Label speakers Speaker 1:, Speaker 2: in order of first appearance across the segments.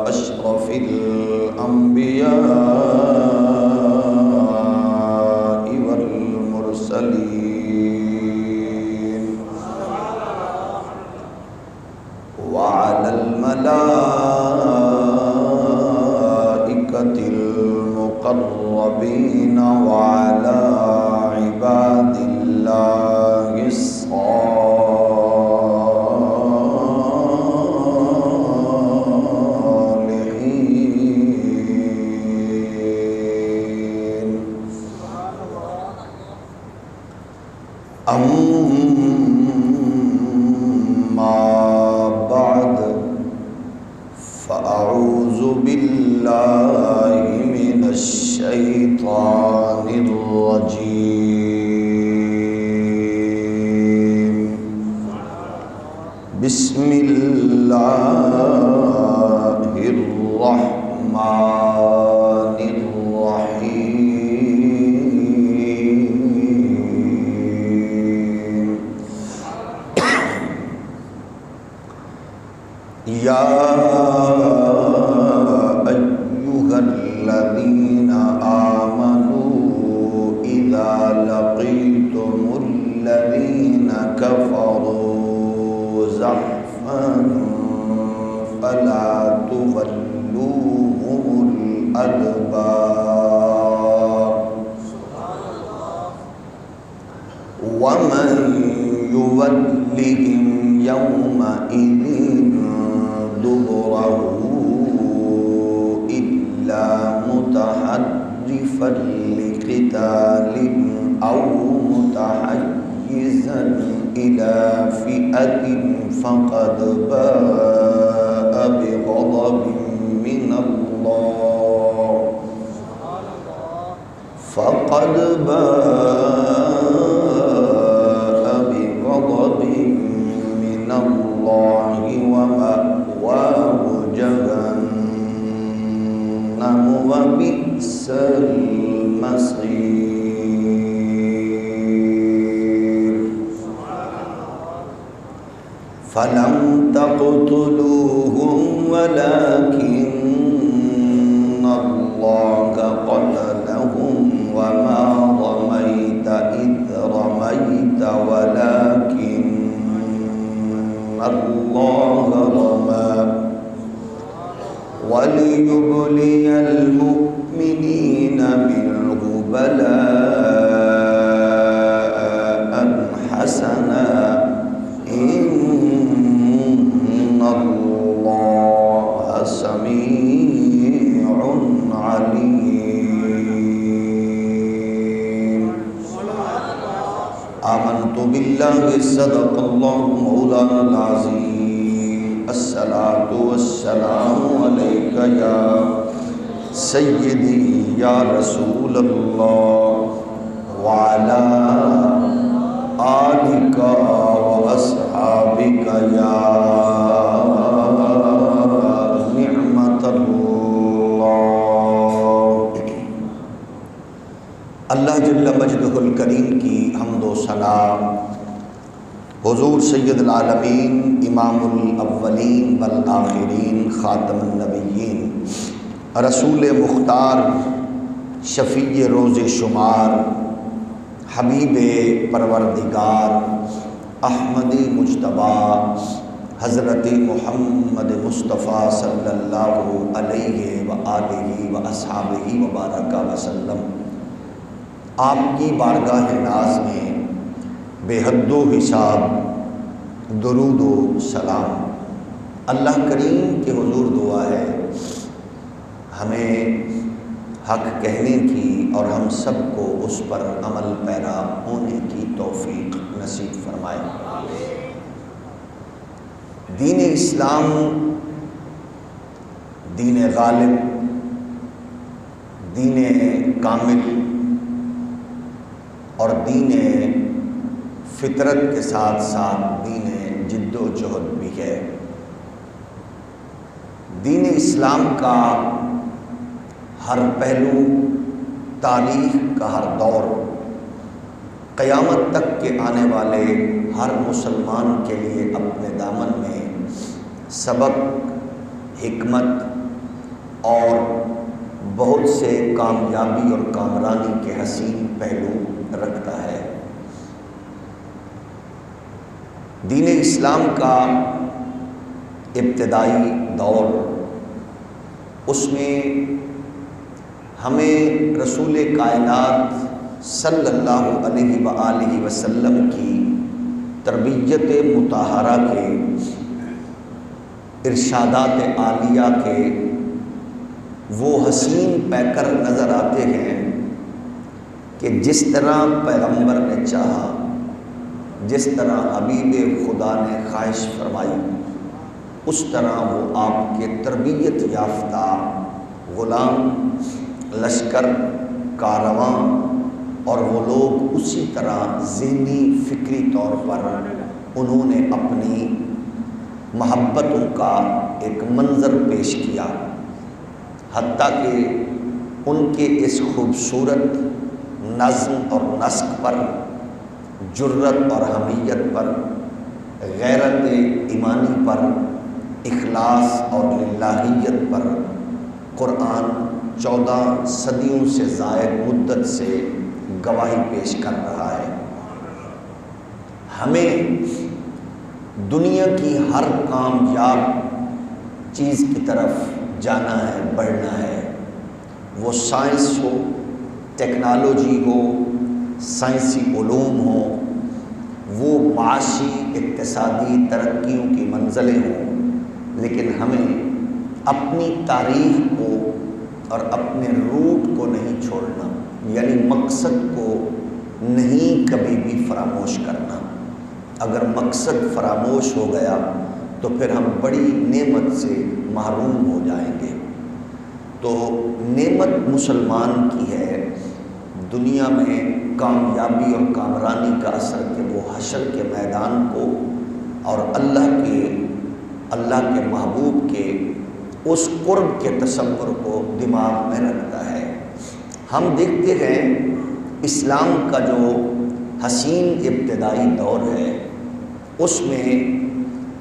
Speaker 1: أشرف الأنبياء والمرسلين وعلى الملائكة المقربين وعلى عباد الله الصالحين. أما بعد فأعوذ بالله من الشيطان الرجيم. بسم الله الرحمن الرحيم. يا أيها الذين آمنوا إذا لقيتم الذين كفروا زحفا فلا تولوهم الأدبار ومن يولهم يومئذ دبره إلا متحرفا لقتال أو متحيزا إلى فئة فقد باء بغضب من الله ومأواه جهنم وبئس المصير. فلم تقتلوهم ولكن الله قتلهم وما رميت إذ رميت ولكن الله رمى وليبلي المؤمنين منه بلاء حسنا إن الله سميع عليم. آمنت بالله صدق الله مولانا العظيم. الصلاة والسلام عليك يا سيدي يا رسول الله وعلى آلك وأصحابك يا نعمة الله. اللہ جل مجدہ الکریم کی حمد و ثنا حضور سید العالمین امام الاولین والآخرین خاتم النبیین رسول مختار شفیع روز شمار حبیب پروردگار احمدی مجتبی حضرت محمد مصطفیٰ صلی اللہ علیہ وآلہ واصحابہ وبارک وسلم آپ کی بارگاہ ناز میں بے حد و حساب درود و سلام. اللہ کریم کے حضور دعا ہے ہمیں حق کہنے کی اور ہم سب کو اس پر عمل پیرا ہونے کی توفیق نصیب فرمائے. دین اسلام دین غالب، دین کامل اور دین فطرت کے ساتھ ساتھ دین جد و جہد بھی ہے. دین اسلام کا ہر پہلو، تاریخ کا ہر دور، قیامت تک کے آنے والے ہر مسلمان کے لیے اپنے دامن میں سبق حکمت اور بہت سے کامیابی اور کامرانی کے حسین پہلو رکھتا ہے۔ دین اسلام کا ابتدائی دور، اس میں ہمیں رسول کائنات صلی اللہ علیہ وآلہ وسلم کی تربیت مطہرہ کے ارشادات عالیہ کے وہ حسین پیکر نظر آتے ہیں کہ جس طرح پیغمبر نے چاہا، جس طرح حبیب خدا نے خواہش فرمائی، اس طرح وہ آپ کے تربیت یافتہ غلام، لشکر، کارواں اور وہ لوگ اسی طرح ذہنی فکری طور پر انہوں نے اپنی محبتوں کا ایک منظر پیش کیا، حتیٰ کہ ان کے اس خوبصورت نظم اور نسق پر، جرت اور حمیت پر، غیرت ایمانی پر، اخلاص اور للہیت پر قرآن 14 صدیوں سے زائد مدت سے گواہی پیش کر رہا ہے۔ ہمیں دنیا کی ہر کامیاب چیز کی طرف جانا ہے، بڑھنا ہے، وہ سائنس ہو، ٹیکنالوجی ہو، سائنسی علوم ہو، وہ معاشی اقتصادی ترقیوں کی منزلیں ہوں، لیکن ہمیں اپنی تاریخ کو اور اپنے روٹ کو نہیں چھوڑنا، یعنی مقصد کو نہیں کبھی بھی فراموش کرنا۔ اگر مقصد فراموش ہو گیا تو پھر ہم بڑی نعمت سے محروم ہو جائیں گے۔ تو نعمت مسلمان کی ہے دنیا میں کامیابی اور کامرانی کا اثر کہ وہ حشر کے میدان کو اور اللہ کے محبوب کے اس قرب کے تصور کو دماغ میں رکھتا ہے۔ ہم دیکھتے ہیں اسلام کا جو حسین ابتدائی دور ہے، اس میں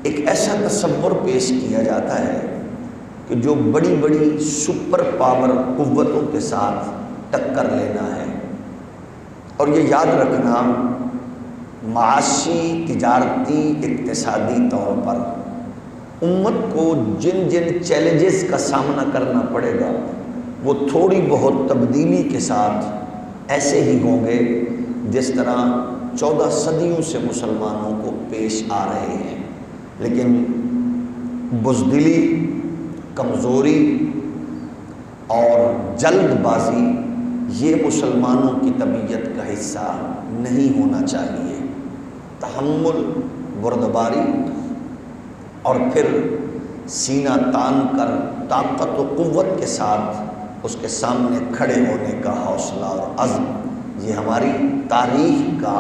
Speaker 1: ایک ایسا تصور پیش کیا جاتا ہے کہ جو بڑی بڑی سپر پاور قوتوں کے ساتھ ٹکر لینا ہے، اور یہ یاد رکھنا معاشی، تجارتی، اقتصادی طور پر امت کو جن جن چیلنجز کا سامنا کرنا پڑے گا وہ تھوڑی بہت تبدیلی کے ساتھ ایسے ہی ہوں گے جس طرح 14 صدیوں سے مسلمانوں کو پیش آ رہے ہیں۔ لیکن بزدلی، کمزوری اور جلد بازی یہ مسلمانوں کی طبیعت کا حصہ نہیں ہونا چاہیے۔ تحمل، بردباری اور پھر سینہ تان کر طاقت و قوت کے ساتھ اس کے سامنے کھڑے ہونے کا حوصلہ اور عزم، یہ ہماری تاریخ کا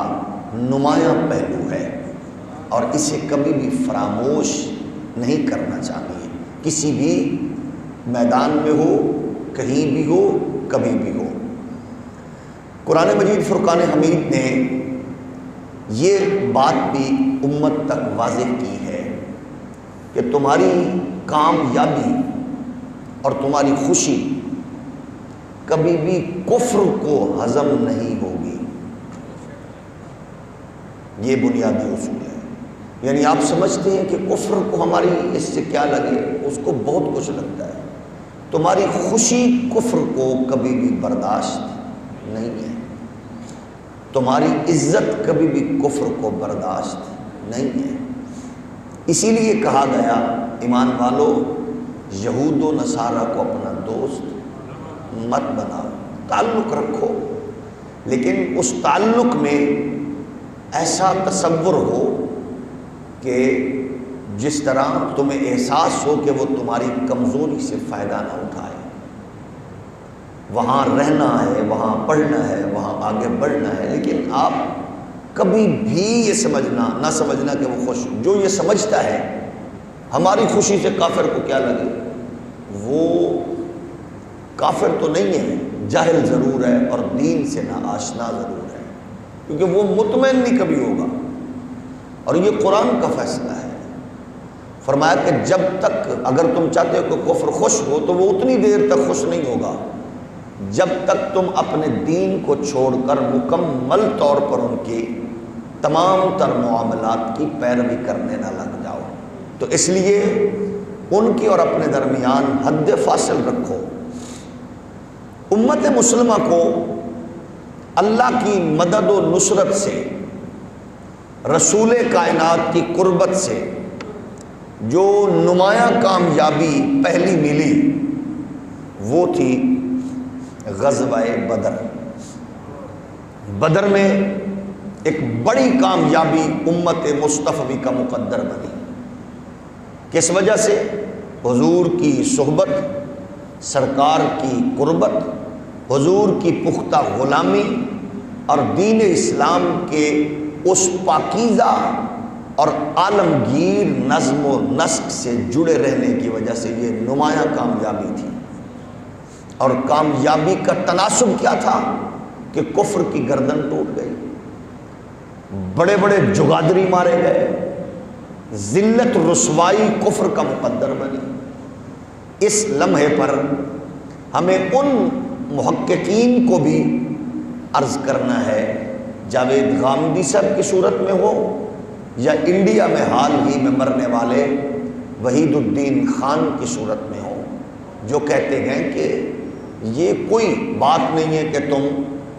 Speaker 1: نمایاں پہلو ہے، اور اسے کبھی بھی فراموش نہیں کرنا چاہیے، کسی بھی میدان میں ہو، کہیں بھی ہو، کبھی بھی ہو۔ قرآن مجید فرقان حمید نے یہ بات بھی امت تک واضح کی ہے کہ تمہاری کامیابی اور تمہاری خوشی کبھی بھی کفر کو ہضم نہیں ہوگی۔ یہ بنیادی اصول ہے۔ یعنی آپ سمجھتے ہیں کہ کفر کو ہماری اس سے کیا لگے، اس کو بہت کچھ لگتا ہے۔ تمہاری خوشی کفر کو کبھی بھی برداشت نہیں ہے، تمہاری عزت کبھی بھی کفر کو برداشت نہیں ہے۔ اسی لیے کہا گیا ایمان والو یہود و نصارہ کو اپنا دوست مت بناؤ، تعلق رکھو، لیکن اس تعلق میں ایسا تصور ہو کہ جس طرح تمہیں احساس ہو کہ وہ تمہاری کمزوری سے فائدہ نہ اٹھائے۔ وہاں رہنا ہے، وہاں پڑھنا ہے، وہاں آگے بڑھنا ہے، لیکن آپ کبھی بھی یہ نہ سمجھنا کہ وہ خوش، جو یہ سمجھتا ہے ہماری خوشی سے کافر کو کیا لگے، وہ کافر تو نہیں ہے، جاہل ضرور ہے اور دین سے ناآشنا ضرور ہے، کیونکہ وہ مطمئن نہیں کبھی ہوگا، اور یہ قرآن کا فیصلہ ہے۔ فرمایا کہ جب تک اگر تم چاہتے ہو کہ کفر خوش ہو تو وہ اتنی دیر تک خوش نہیں ہوگا جب تک تم اپنے دین کو چھوڑ کر مکمل طور پر ان کے تمام تر معاملات کی پیروی کرنے نہ لگ جاؤ۔ تو اس لیے ان کے اور اپنے درمیان حد فاصل رکھو۔ امت مسلمہ کو اللہ کی مدد و نصرت سے، رسول کائنات کی قربت سے جو نمایاں کامیابی پہلی ملی وہ تھی غزوہ بدر۔ بدر میں ایک بڑی کامیابی امت مصطفی کا مقدر بنی۔ کس وجہ سے؟ حضور کی صحبت، سرکار کی قربت، حضور کی پختہ غلامی اور دین اسلام کے اس پاکیزہ اور عالمگیر نظم و نسق سے جڑے رہنے کی وجہ سے یہ نمایاں کامیابی تھی۔ اور کامیابی کا تناسب کیا تھا کہ کفر کی گردن ٹوٹ گئی، بڑے بڑے جگادری مارے گئے، ذلت رسوائی کفر کا مقدر بنی۔ اس لمحے پر ہمیں ان محققین کو بھی عرض کرنا ہے، جاوید غامدی صاحب کی صورت میں ہو یا انڈیا میں حال ہی میں مرنے والے وحید الدین خان کی صورت میں ہو، جو کہتے ہیں کہ یہ کوئی بات نہیں ہے کہ تم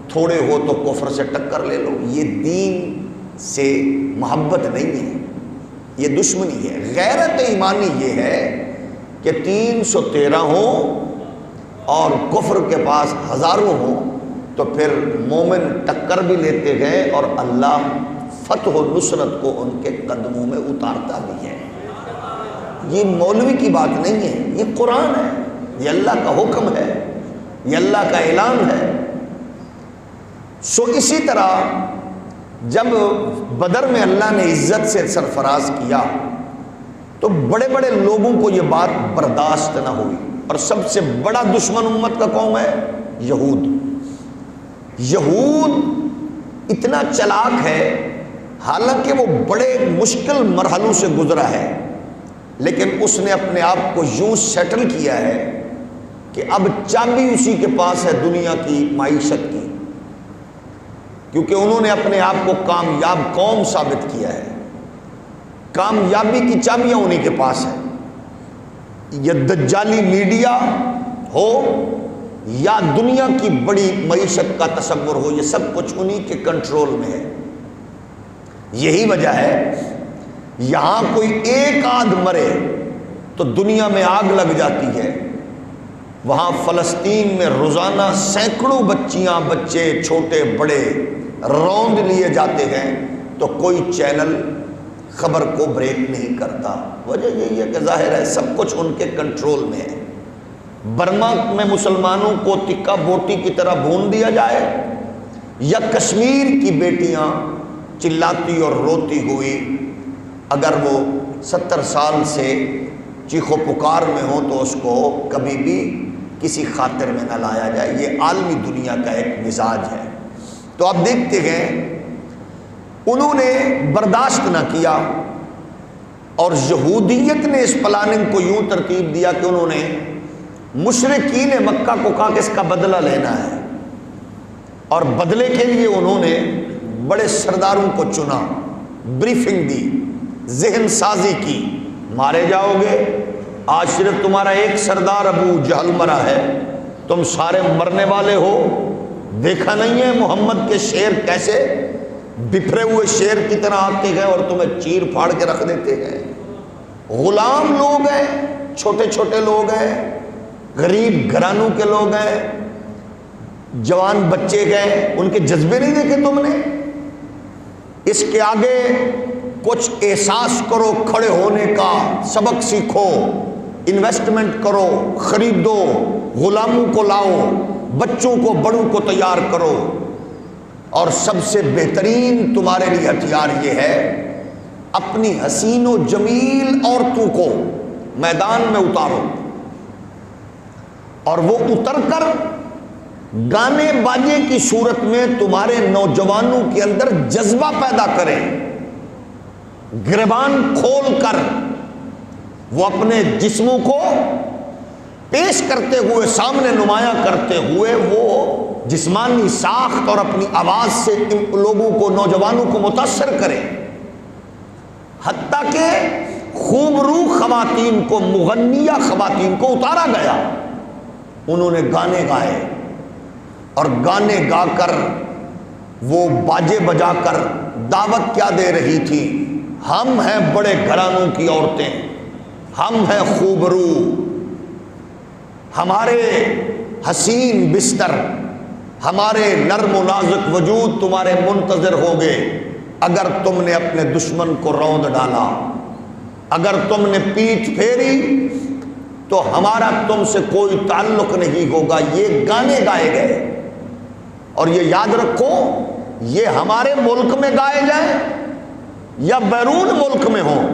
Speaker 1: تھوڑے ہو تو کفر سے ٹکر لے لو، یہ دین سے محبت نہیں ہے، یہ دشمنی ہے۔ غیرت ایمانی یہ ہے کہ 313 ہوں اور کفر کے پاس ہزاروں ہوں تو پھر مومن ٹکر بھی لیتے گئے اور اللہ فتح و نصرت کو ان کے قدموں میں اتارتا بھی ہے۔ یہ مولوی کی بات نہیں ہے، یہ قرآن ہے، یہ اللہ کا حکم ہے، یہ اللہ کا اعلان ہے۔ سو اسی طرح جب بدر میں اللہ نے عزت سے سرفراز کیا تو بڑے بڑے لوگوں کو یہ بات برداشت نہ ہوئی، اور سب سے بڑا دشمن امت کا قوم ہے یہود۔ یہود اتنا چلاک ہے، حالانکہ وہ بڑے مشکل مرحلوں سے گزرا ہے، لیکن اس نے اپنے آپ کو یوں سیٹل کیا ہے کہ اب چابی اسی کے پاس ہے دنیا کی معیشت کی، کیونکہ انہوں نے اپنے آپ کو کامیاب قوم ثابت کیا ہے۔ کامیابی کی چابیاں انہی کے پاس ہے، یہ دجالی میڈیا ہو یا دنیا کی بڑی معیشت کا تصور ہو، یہ سب کچھ انہی کے کنٹرول میں ہے۔ یہی وجہ ہے یہاں کوئی ایک آدھ مرے تو دنیا میں آگ لگ جاتی ہے، وہاں فلسطین میں روزانہ سینکڑوں بچیاں، بچے چھوٹے بڑے روند لیے جاتے ہیں تو کوئی چینل خبر کو بریک نہیں کرتا۔ وجہ یہی ہے کہ ظاہر ہے سب کچھ ان کے کنٹرول میں ہے۔ برما میں مسلمانوں کو تکہ بوٹی کی طرح بھون دیا جائے، یا کشمیر کی بیٹیاں چلاتی اور روتی ہوئی اگر وہ 70 سال سے چیخ و پکار میں ہو تو اس کو کبھی بھی کسی خاطر میں نہ لایا جائے۔ یہ عالمی دنیا کا ایک مزاج ہے۔ تو آپ دیکھتے ہیں انہوں نے برداشت نہ کیا، اور یہودیت نے اس پلاننگ کو یوں ترتیب دیا کہ انہوں نے مشرکین مکہ کو کہا کہ اس کا بدلہ لینا ہے، اور بدلے کے لیے انہوں نے بڑے سرداروں کو چنا، بریفنگ دی، ذہن سازی کی، مارے جاؤ گے، آج صرف تمہارا ایک سردار ابو جہل مرا ہے، تم سارے مرنے والے ہو۔ دیکھا نہیں ہے محمد کے شیر کیسے بکھرے ہوئے شیر کی طرح آتے ہیں اور تمہیں چیر پھاڑ کے رکھ دیتے ہیں۔ غلام لوگ ہیں، چھوٹے چھوٹے لوگ ہیں، غریب گھرانوں کے لوگ ہیں، جوان بچے گئے، ان کے جذبے نہیں دیکھے تم نے؟ اس کے آگے کچھ احساس کرو، کھڑے ہونے کا سبق سیکھو، انویسٹمنٹ کرو، خریدو، غلاموں کو لاؤ، بچوں کو بڑوں کو تیار کرو، اور سب سے بہترین تمہارے لیے ہتھیار یہ ہے اپنی حسین و جمیل عورتوں کو میدان میں اتارو، اور وہ اتر کر گانے باجے کی صورت میں تمہارے نوجوانوں کے اندر جذبہ پیدا کریں، گریبان کھول کر وہ اپنے جسموں کو پیش کرتے ہوئے، سامنے نمایاں کرتے ہوئے، وہ جسمانی ساخت اور اپنی آواز سے ان لوگوں کو، نوجوانوں کو متاثر کرے، حتیٰ کہ خوبرو خواتین کو، مغنیہ خواتین کو اتارا گیا۔ انہوں نے گانے گائے اور گانے گا کر وہ باجے بجا کر دعوت کیا دے رہی تھی؟ ہم ہیں بڑے گھرانوں کی عورتیں، ہم ہیں خوبرو، ہمارے حسین بستر، ہمارے نرم و نازک وجود تمہارے منتظر ہوں گے اگر تم نے اپنے دشمن کو روند ڈالا، اگر تم نے پیٹھ پھیری تو ہمارا تم سے کوئی تعلق نہیں ہوگا۔ یہ گانے گائے گئے، اور یہ یاد رکھو، یہ ہمارے ملک میں گائے جائیں یا بیرون ملک میں ہوں،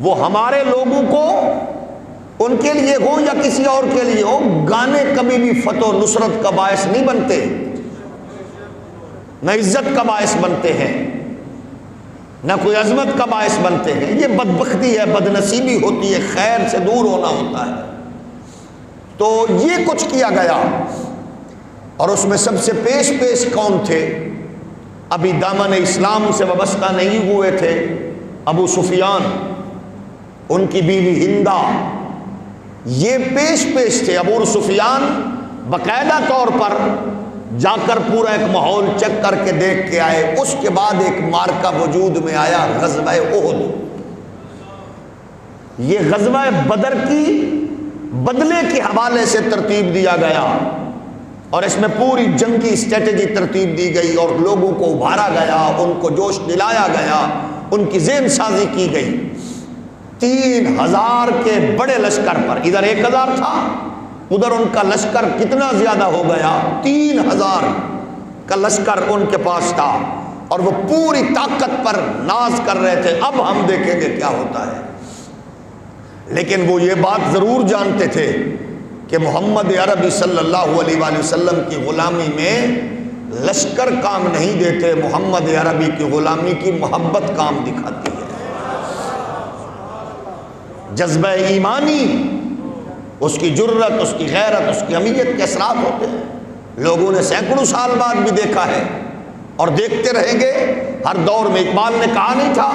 Speaker 1: وہ ہمارے لوگوں کو، ان کے لیے ہو یا کسی اور کے لیے ہو، گانے کبھی بھی فتح و نصرت کا باعث نہیں بنتے، نہ عزت کا باعث بنتے ہیں، نہ کوئی عظمت کا باعث بنتے ہیں۔ یہ بدبختی ہے، بدنصیبی ہوتی ہے، خیر سے دور ہونا ہوتا ہے۔ تو یہ کچھ کیا گیا، اور اس میں سب سے پیش کون تھے؟ ابھی دامن اسلام سے وابستہ نہیں ہوئے تھے، ابو سفیان، ان کی بیوی ہندہ، یہ پیش تھے۔ ابو سفیان باقاعدہ طور پر جا کر پورا ایک ماحول چیک کر کے دیکھ کے آئے۔ اس کے بعد ایک مارکہ وجود میں آیا، غزوہ احد۔ یہ غزوہ بدر کی بدلے کے حوالے سے ترتیب دیا گیا، اور اس میں پوری جنگی اسٹریٹجی ترتیب دی گئی، اور لوگوں کو ابھارا گیا، ان کو جوش دلایا گیا، ان کی ذہن سازی کی گئی۔ 3000 کے بڑے لشکر پر، ادھر 1000 تھا، ادھر ان کا لشکر کتنا زیادہ ہو گیا، 3000 کا لشکر ان کے پاس تھا، اور وہ پوری طاقت پر ناز کر رہے تھے، اب ہم دیکھیں گے کیا ہوتا ہے۔ لیکن وہ یہ بات ضرور جانتے تھے کہ محمد عربی صلی اللہ علیہ وآلہ وسلم کی غلامی میں لشکر کام نہیں دیتے، محمد عربی کی غلامی کی محبت کام دکھاتی ہے۔ جذبہ ایمانی، اس کی جرت، اس کی غیرت، اس کی اہمیت کے اثرات ہوتے ہیں۔ لوگوں نے سینکڑوں سال بعد بھی دیکھا ہے اور دیکھتے رہیں گے۔ ہر دور میں اقبال نے کہا نہیں تھا،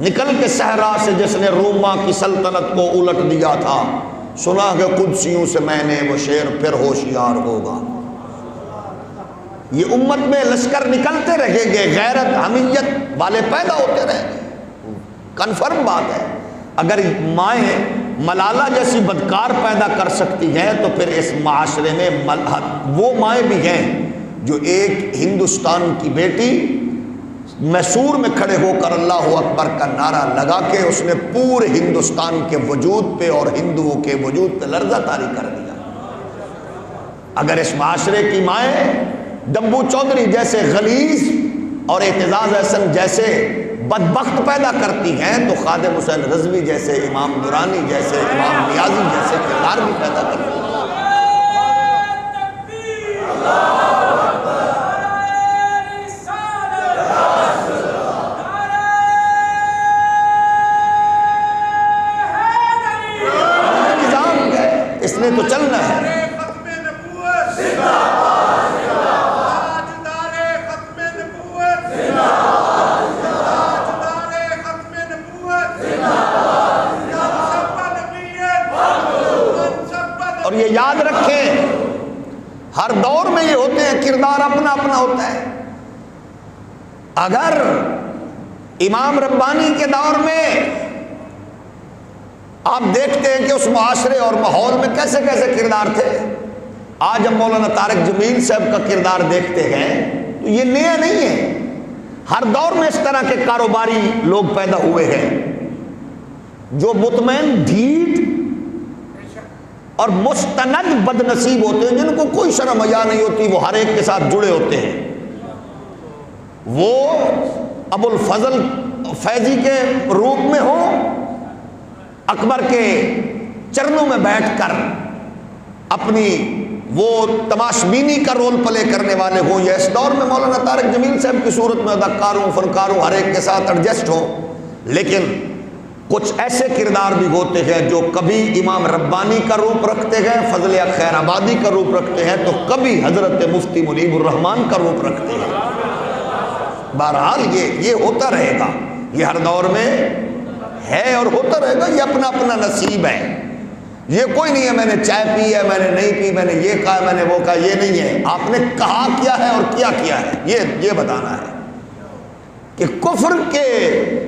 Speaker 1: نکل کے صحرا سے جس نے روما کی سلطنت کو الٹ دیا تھا، سنا کہ قدسیوں سے میں نے وہ شعر پھر ہوشیار ہوگا۔ یہ امت میں لشکر نکلتے رہیں گے، غیرت حمیت والے پیدا ہوتے رہیں گے، کنفرم بات ہے۔ اگر مائیں ملالہ جیسی بدکار پیدا کر سکتی ہیں تو پھر اس معاشرے میں وہ مائیں بھی ہیں جو ایک ہندوستان کی بیٹی میسور میں کھڑے ہو کر اللہ اکبر کا نعرہ لگا کے اس نے پورے ہندوستان کے وجود پہ اور ہندوؤں کے وجود پہ لرزہ طاری کر دیا۔ اگر اس معاشرے کی مائیں ڈبو چودھری جیسے غلیظ اور اعتزاز احسن جیسے بدبخت پیدا کرتی ہیں تو خادم حسین رضوی جیسے، امام نورانی جیسے، امام نیازی جیسے کردار بھی پیدا کرتی ہیں۔ نظام ہے، اس نے تو چلنا ہے۔ اور یہ یاد رکھیں، ہر دور میں یہ ہوتے ہیں، کردار اپنا اپنا ہوتا ہے۔ اگر امام ربانی کے دور میں آپ دیکھتے ہیں کہ اس معاشرے اور ماحول میں کیسے کیسے کردار تھے، آج ہم مولانا طارق جمیل صاحب کا کردار دیکھتے ہیں تو یہ نیا نہیں ہے۔ ہر دور میں اس طرح کے کاروباری لوگ پیدا ہوئے ہیں جو مطمئن، ڈھیٹ اور مستند بد نصیب ہوتے ہیں، جن کو کوئی شرم حیا نہیں ہوتی، وہ ہر ایک کے ساتھ جڑے ہوتے ہیں۔ وہ ابو الفضل فیضی کے روپ میں ہو، اکبر کے چرنوں میں بیٹھ کر اپنی وہ تماشبینی کا رول پلے کرنے والے ہوں، یا اس دور میں مولانا طارق جمیل صاحب کی صورت میں اداکار ہوں، فنکار ہوں، ہر ایک کے ساتھ ایڈجسٹ ہوں، لیکن کچھ ایسے کردار بھی ہوتے ہیں جو کبھی امام ربانی کا روپ رکھتے ہیں، فضل خیر آبادی کا روپ رکھتے ہیں، تو کبھی حضرت مفتی منیب الرحمان کا روپ رکھتے ہیں۔ بہرحال یہ ہوتا رہے گا، یہ ہر دور میں ہے اور ہوتا رہے گا، یہ اپنا اپنا نصیب ہے۔ یہ کوئی نہیں ہے میں نے چائے پی ہے، میں نے نہیں پی، میں نے یہ کہا، میں نے وہ کہا، یہ نہیں ہے۔ آپ نے کہا کیا ہے اور کیا ہے، یہ بتانا ہے کہ کفر کے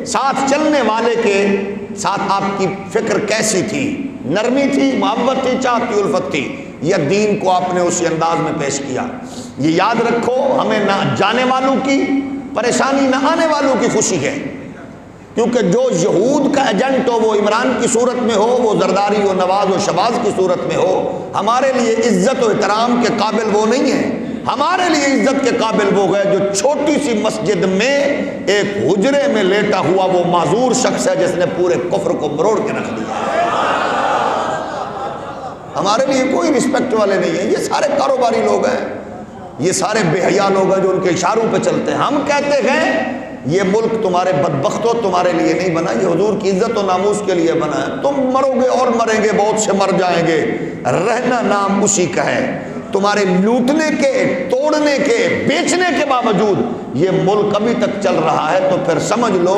Speaker 1: ساتھ چلنے والے کے ساتھ آپ کی فکر کیسی تھی، نرمی تھی، محبت تھی، چاہتی الفت تھی، یا دین کو آپ نے اسی انداز میں پیش کیا۔ یہ یاد رکھو، ہمیں نہ جانے والوں کی پریشانی نہ آنے والوں کی خوشی ہے، کیونکہ جو یہود کا ایجنٹ ہو وہ عمران کی صورت میں ہو، وہ زرداری و نواز و شباز کی صورت میں ہو، ہمارے لیے عزت و احترام کے قابل وہ نہیں ہے۔ ہمارے لیے عزت کے قابل وہ ہے جو چھوٹی سی مسجد میں ایک حجرے میں لیٹا ہوا وہ معذور شخص ہے جس نے پورے کفر کو مروڑ کے رکھ دیا۔ ہمارے لیے کوئی رسپیکٹ والے نہیں ہیں، یہ سارے کاروباری لوگ ہیں، یہ سارے بے حیا لوگ ہیں جو ان کے اشاروں پہ چلتے ہیں۔ ہم کہتے ہیں یہ ملک تمہارے بدبختوں تمہارے لیے نہیں بنا، یہ حضور کی عزت و ناموس کے لیے بنا ہے۔ تم مرو گے اور مریں گے، بہت سے مر جائیں گے، رہنا نام اسی کا ہے۔ تمہارے لوٹنے کے، توڑنے کے، بیچنے کے باوجود یہ ملک ابھی تک چل رہا ہے، تو پھر سمجھ لو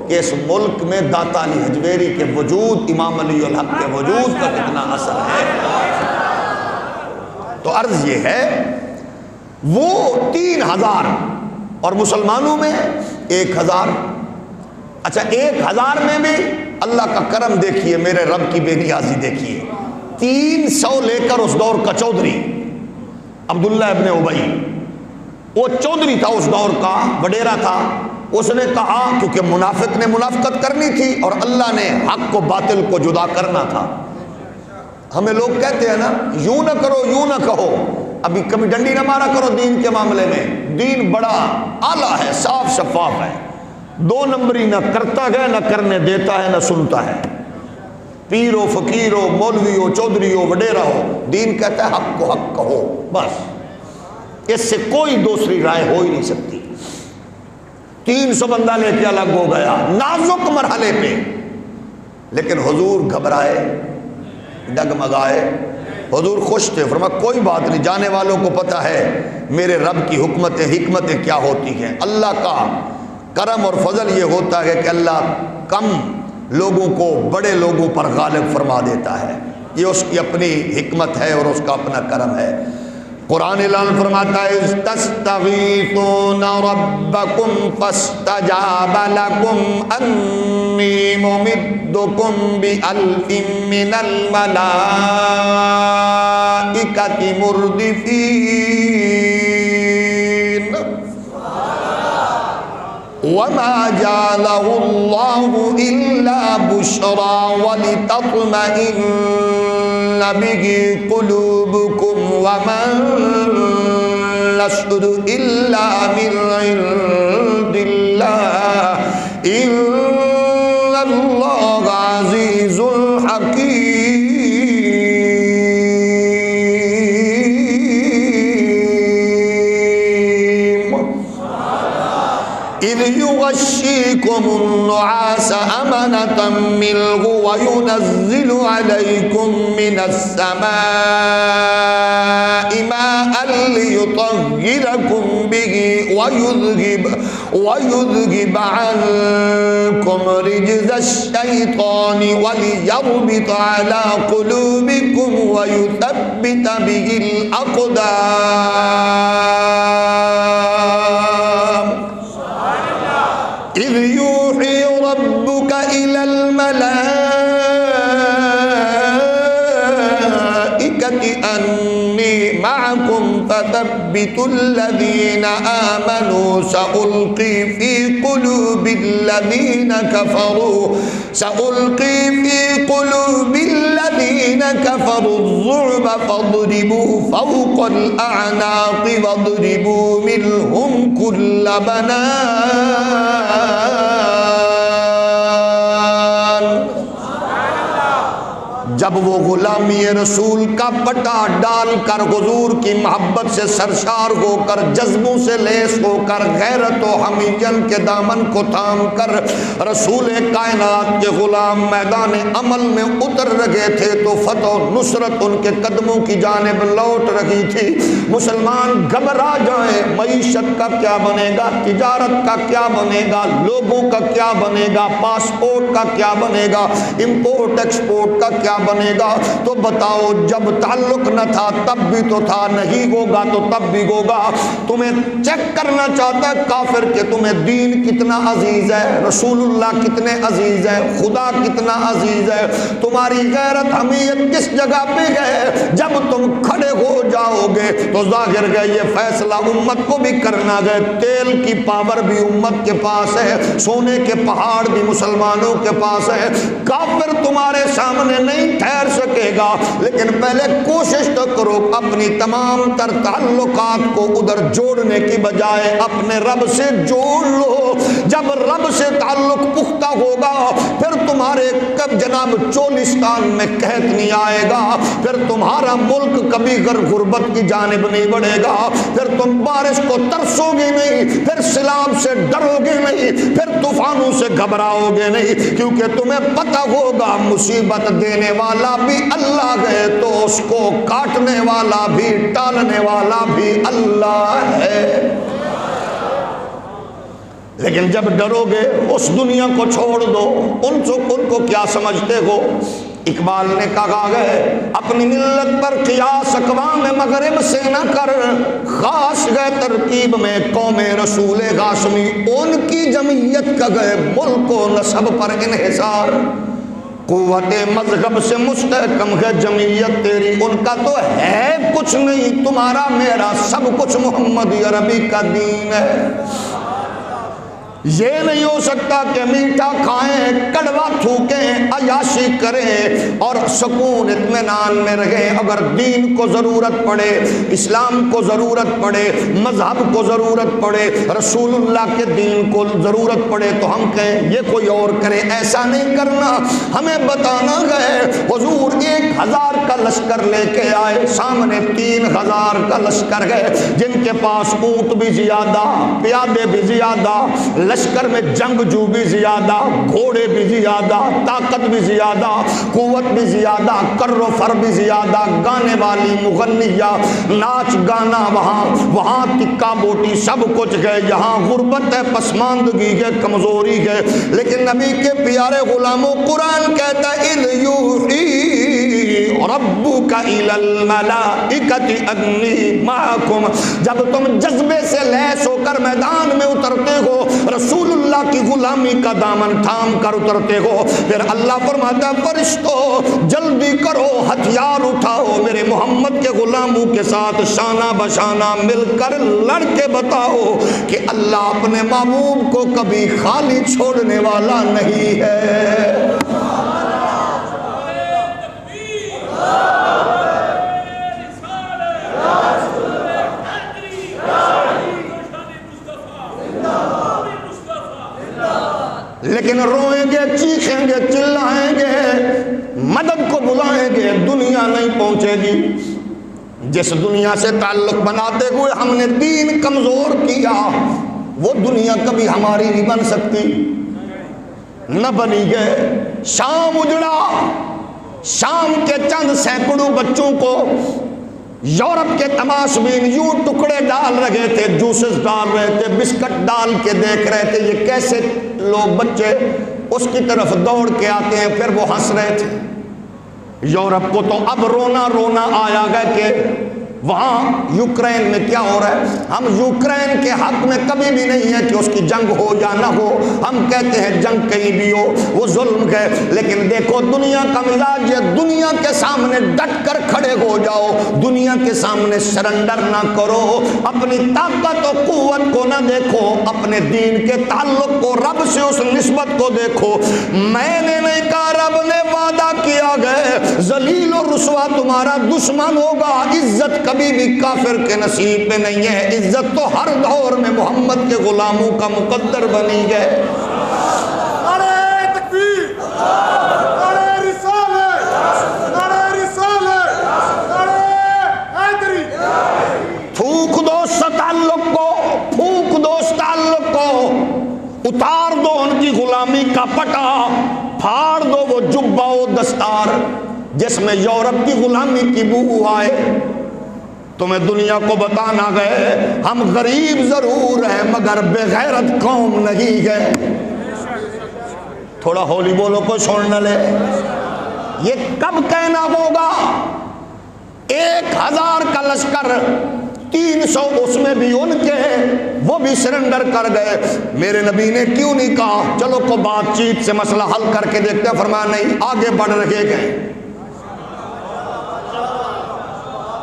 Speaker 1: کہ اس ملک میں داتا علی حجویری کے وجود، امام علی الحق کے وجود کا کتنا اثر ہے۔ تو عرض یہ ہے وہ 3000 اور مسلمانوں میں 1000۔ اچھا 1000 میں بھی اللہ کا کرم دیکھیے، میرے رب کی بے نیازی دیکھیے۔ 300 لے کر اس دور کا چودھری عبداللہ ابن ابی، وہ چودھری تھا، اس دور کا وڈیرا تھا، اس نے کہا، کیونکہ منافق نے منافقت کرنی تھی اور اللہ نے حق کو باطل کو جدا کرنا تھا۔ ہمیں لوگ کہتے ہیں نا یوں نہ کرو، یوں نہ کہو، ابھی کبھی ڈنڈی نہ مارا کرو دین کے معاملے میں۔ دین بڑا اعلیٰ ہے، صاف شفاف ہے، 2 نمبری نہ کرتا ہے، نہ کرنے دیتا ہے، نہ سنتا ہے۔ پیر ہو، فقیر ہو، مولوی ہو، چودھری ہو، وڈیرا ہو، دین کہتا ہے حق کو حق کہو، بس، اس سے کوئی دوسری رائے ہو ہی نہیں سکتی۔ 300 بندہ لے کے الگ ہو گیا نازک مرحلے پہ، لیکن حضور گھبرائے، ڈگمگائے، حضور خوش تھے، فرمایا کوئی بات نہیں، جانے والوں کو پتہ ہے میرے رب کی حکمتیں کیا ہوتی ہیں۔ اللہ کا کرم اور فضل یہ ہوتا ہے کہ اللہ کم لوگوں کو بڑے لوگوں پر غالب فرما دیتا ہے، یہ اس کی اپنی حکمت ہے اور اس کا اپنا کرم ہے۔ قرآن اعلان فرماتا ہے تستغیثون ربکم فاستجاب لکم انی ممدکم بألف من الملائکۃ مردفین وما جعله الله إلا بشرى ولتطمئن به قلوبكم وما النصر إلا من عند الله إن الله عزيز حكيم يغشيكم النعاس أمنة منه وينزل عليكم من السماء ماء ليطهركم به ويذهب عنكم رجز الشيطان وليربط على قلوبكم ويثبت به الأقدام إذ يوحي ربك إلى الملائكة أني معكم فثبتوا الذين آمنوا سألقي في قلوب الذين كفروا الرعب فاضربوا فوق الأعناق واضربوا منهم كل بنان جب وہ غلامی رسول کا پٹا ڈال کر حضور کی محبت سے سرشار ہو کر جذبوں سے لیس ہو کر غیرت و حمیت کے دامن کو تھام کر رسول کائنات کے غلام میدان عمل میں اتر رہے تھے تو فتح و نصرت ان کے قدموں کی جانب لوٹ رہی تھی۔ مسلمان گھبرا جائیں، معیشت کا کیا بنے گا، تجارت کا کیا بنے گا، لوگوں کا کیا بنے گا، پاسپورٹ کا کیا بنے گا، امپورٹ ایکسپورٹ کا کیا بنے گا، تو بتاؤ جب تعلق نہ تھا تب بھی تو تھا، نہیں ہوگا تو تب بھی ہوگا۔ تمہیں چیک کرنا چاہتا ہے کافر کہ تمہیں دین کتنا عزیز ہے، رسول اللہ کتنے عزیز ہے، خدا کتنا عزیز ہے، تمہاری غیرت حمیت کس جگہ پہ ہے۔ جب تم کھڑے ہو جاؤ گے تو ظاہر ہے یہ فیصلہ امت کو بھی کرنا ہے۔ تیل کی پاور بھی امت کے پاس ہے، سونے کے پہاڑ بھی مسلمانوں کے پاس ہے۔ کافر تمہارے سامنے نہیں ٹھہر سکے گا، لیکن پہلے کوشش تو کرو اپنی تمام تر تعلقات کو ادھر جوڑنے کی بجائے اپنے رب سے جوڑ لو۔ جب رب سے تعلق پختہ ہوگا پھر تمہارے کب جناب چولستان میں قحط نہیں آئے گا، پھر تمہارا ملک کبھی غربت کی جانب نہیں بڑھے گا، پھر تم بارش کو ترسو گے نہیں، پھر سیلاب سے ڈرو گے نہیں، پھر طوفانوں سے گھبراؤ گے نہیں، کیونکہ تمہیں پتہ ہوگا مصیبت دینے والا بھی اللہ ہے تو اس کو کاٹنے والا بھی ٹالنے والا بھی اللہ ہے۔ لیکن جب ڈرو گے اس دنیا کو چھوڑ دو، ان کو کیا سمجھتے ہو؟ اقبال نے کہا ہے اپنی ملت پر قیاس اقوام مغرب سے نہ کر، خاص گئے ترکیب میں قوم رسول ہاشمی، ان کی جمعیت کا گئے ملک و نسب پر انحصار، قوت مذہب سے مستحکم ہے جمعیت تیری، ان کا تو ہے کچھ نہیں، تمہارا میرا سب کچھ محمد عربی کا دین ہے۔ یہ نہیں ہو سکتا کہ میٹھا کھائیں، کڑوا تھوکیں، عیاشی کریں اور سکون اطمینان میں رہیں۔ اگر دین کو ضرورت پڑے، اسلام کو ضرورت پڑے، مذہب کو ضرورت پڑے، رسول اللہ کے دین کو ضرورت پڑے تو ہم کہیں یہ کوئی اور کرے، ایسا نہیں کرنا۔ ہمیں بتانا ہے حضور 1000 کا لشکر لے کے آئے، سامنے 3000 کا لشکر ہے، جن کے پاس اونٹ بھی زیادہ، پیادے بھی زیادہ، لشکر میں جنگجو بھی زیادہ، گھوڑے بھی زیادہ، طاقت بھی زیادہ، قوت بھی زیادہ، کر و فر بھی زیادہ، گانے والی مغنیہ، ناچ گانا وہاں تکا بوٹی سب کچھ ہے، یہاں غربت ہے، پسماندگی ہے، کمزوری ہے۔ لیکن نبی کے پیارے غلاموں قرآن کہتا ہے اِذْ یُوحِی رَبُّکَ إِلَى الْمَلَائِکَةِ أَنِّی مَعَکُمْ، جب تم جذبے سے لیس ہو کر میدان میں اترتے ہو، رسول اللہ کی غلامی کا دامن تھام کر اترتے ہو، پھر اللہ فرماتا ہے فرشتوں جلدی کرو، ہتھیار اٹھاؤ، میرے محمد کے غلاموں کے ساتھ شانہ بشانہ مل کر لڑ کے بتاؤ کہ اللہ اپنے محبوب کو کبھی خالی چھوڑنے والا نہیں ہے۔ لیکن روئیں گے، چیخیں گے، چلائیں گے، مدد کو بلائیں گے، دنیا نہیں پہنچے گی۔ جس دنیا سے تعلق بناتے ہوئے ہم نے دین کمزور کیا، وہ دنیا کبھی ہماری نہیں بن سکتی، نہ بنی گئے۔ شام اجڑا، شام کے چند سینکڑوں بچوں کو یورپ کے تماشبین یوں ٹکڑے ڈال رہے تھے، جوسز ڈال رہے تھے، بسکٹ ڈال کے دیکھ رہے تھے یہ کیسے لوگ بچے اس کی طرف دوڑ کے آتے ہیں، پھر وہ ہنس رہے تھے۔ یورپ کو تو اب رونا رونا آیا گیا کہ وہاں یوکرین میں کیا ہو رہا ہے۔ ہم یوکرین کے حق میں کبھی بھی نہیں ہے کہ اس کی جنگ ہو یا نہ ہو، ہم کہتے ہیں جنگ کہیں بھی ہو وہ ظلم ہے، لیکن دیکھو دنیا کا مزاج ہے، دنیا کے سامنے ڈٹ کر کھڑے ہو جاؤ، دنیا کے سامنے سرنڈر نہ کرو، اپنی طاقت و قوت کو نہ دیکھو، اپنے دین کے تعلق کو، رب سے اس نسبت کو دیکھو۔ میں نے نہیں کہا، رب نے وعدہ کیا گیا ذلیل و رسوا تمہارا دشمن ہوگا، عزت کبھی بھی کافر کے نصیب میں نہیں ہے، عزت تو ہر دور میں محمد کے غلاموں کا مقدر بنی ہے۔ نعرہ تکبیر، نعرہ رسالت، میں یورپ کی غلامی کی بو آئے، تمہیں دنیا کو بتانا گئے ہم غریب ضرور ہیں مگر بے غیرت قوم نہیں گئے۔ تھوڑا ہولی بولو کو چھوڑ نہ لے۔ یہ کب کہنا ہوگا؟ 1000 کا لشکر، 300 اس میں بھی ان کے، وہ بھی سرنڈر کر گئے۔ میرے نبی نے کیوں نہیں کہا چلو کو بات چیت سے مسئلہ حل کر کے دیکھتے ہیں؟ فرمایا نہیں، آگے بڑھ رہے گئے،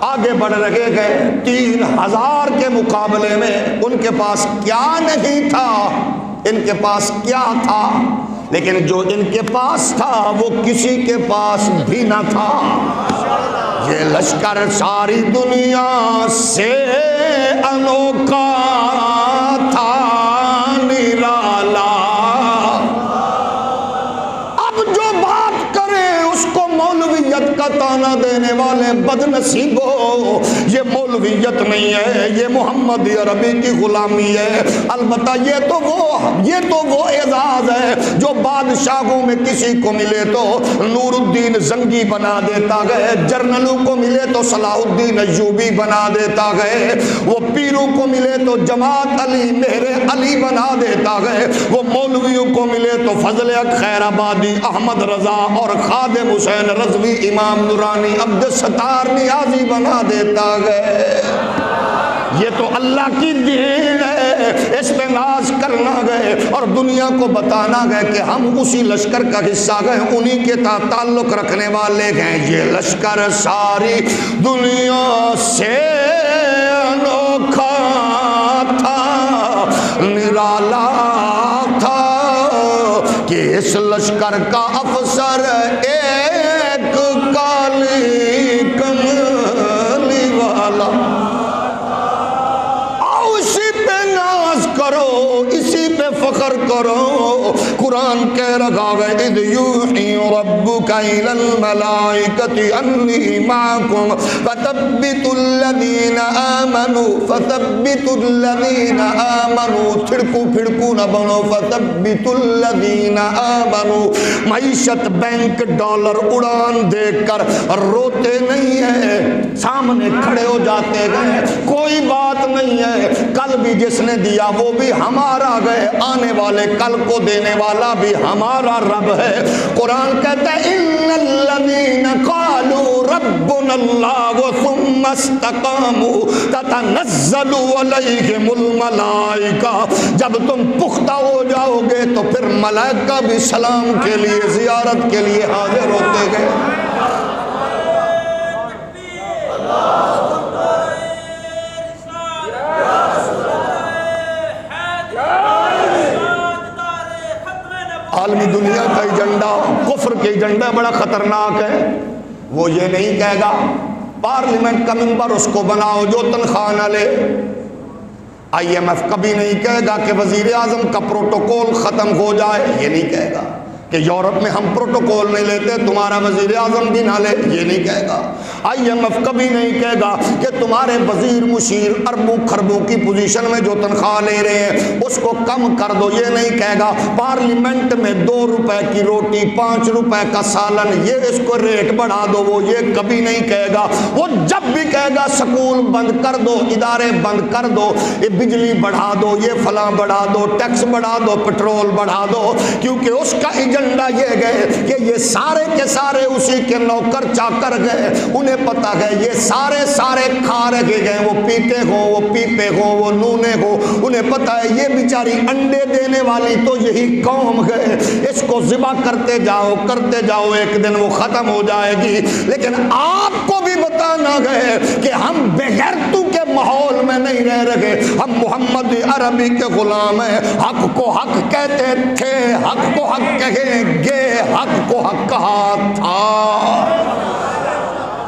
Speaker 1: آگے بڑھ رہے گئے۔ 3000 کے مقابلے میں ان کے پاس کیا نہیں تھا، ان کے پاس کیا تھا، لیکن جو ان کے پاس تھا وہ کسی کے پاس بھی نہ تھا۔ یہ لشکر ساری دنیا سے انوکھا تھا، نرالا۔ اب جو بات کرے اس کو مولویت کا طعنہ دینے والے بد نصیبو، یہ مولویت نہیں ہے، یہ محمد عربی کی غلامی ہے۔ البتہ یہ تو وہ اعزاز ہے جو بادشاہوں میں کسی کو ملے تو نور الدین زنگی بنا دیتا گئے، جرنلوں کو ملے تو صلاح الدین ایوبی بنا دیتا گئے، وہ پیروں کو ملے تو جماعت علی مہر علی بنا دیتا گئے، وہ مولویوں کو ملے تو فضل حق خیر آبادی، احمد رضا اور خادم حسین رضوی، امام نورانی، عبد الستار نیازی بنا دیتا گئے۔ یہ تو اللہ کی دین ہے، اس پہ ناز کرنا گئے اور دنیا کو بتانا گئے کہ ہم اسی لشکر کا حصہ گئے، انہی کے تعلق رکھنے والے گئے۔ یہ لشکر ساری دنیا سے انوکھا تھا، نرالا تھا، کہ اس لشکر کا افسر ایک کالی کملی والا۔ کرو اسی پہ فخر کرو، قرآن کہہ رہا ہے اذ یوحی ربک الی الملائکۃ انی معکم فثبتوا الذین آمنوا، تھڑکو پھڑکو نہ بنو، فثبتوا الذین آمنوا۔ معیشت بینک ڈالر اڑان دیکھ کر روتے نہیں ہیں، سامنے کھڑے ہو جاتے گئے، کوئی بات نہیں ہے، کل بھی جس نے دیا وہ بھی ہمارا گئے، آنے والے کل کو دینے والا بھی ہمارا رب ہے۔ قرآن کہتا ہے ان الذین قالوا ربنا اللہ ثم استقاموا تتنزل علیہم الملائکہ۔ جب تم پختہ ہو جاؤ گے تو پھر ملائکہ بھی سلام کے لیے، زیارت کے لیے حاضر ہوتے گئے۔ عالمی دنیا کا ایجنڈا، کفر کے ایجنڈا بڑا خطرناک ہے۔ وہ یہ نہیں کہے گا پارلیمنٹ کا ممبر اس کو بناؤ جو تنخواہ نہ لے۔ IMF کبھی نہیں کہے گا کہ وزیر اعظم کا پروٹوکول ختم ہو جائے، یہ نہیں کہے گا کہ یورپ میں ہم پروٹوکول نہیں لیتے، تمہارا وزیر اعظم بھی نہ لے، یہ نہیں کہے گا۔ IMF کبھی نہیں کہے گا کہ تمہارے وزیر مشیر اربوں خربوں کی پوزیشن میں جو تنخواہ لے رہے ہیں اس کو کم کر دو، یہ نہیں کہے گا۔ پارلیمنٹ میں 2 روپے کی روٹی 5 روپے کا سالن، یہ اس کو ریٹ بڑھا دو، وہ یہ کبھی نہیں کہے گا۔ وہ جب بھی کہے گا سکول بند کر دو، ادارے بند کر دو، یہ بجلی بڑھا دو، یہ فلاں بڑھا دو، ٹیکس بڑھا دو، پٹرول بڑھا دو، کیونکہ اس کا ایجنڈا یہ گئے کہ یہ سارے کے سارے اسی کے نوکر چاکر گئے، انہیں پتا ہے یہ سارے کھا رہے گئے، وہ پیتے ہو، وہ پیپے ہو، وہ نونے ہو، انہیں پتا ہے یہ بیچاری انڈے دینے والی تو یہی قوم ہے، اس کو ذبح کرتے جاؤ، ایک دن وہ ختم ہو جائے گی۔ لیکن آپ کو بھی بتانا گئے کہ ہم بغیرتوں کے ماحول میں نہیں رہ رہے، ہم محمد عربی کے غلام ہیں، حق کو حق کہتے تھے، حق کو حق کہیں گے، حق کو حق کہا تھا۔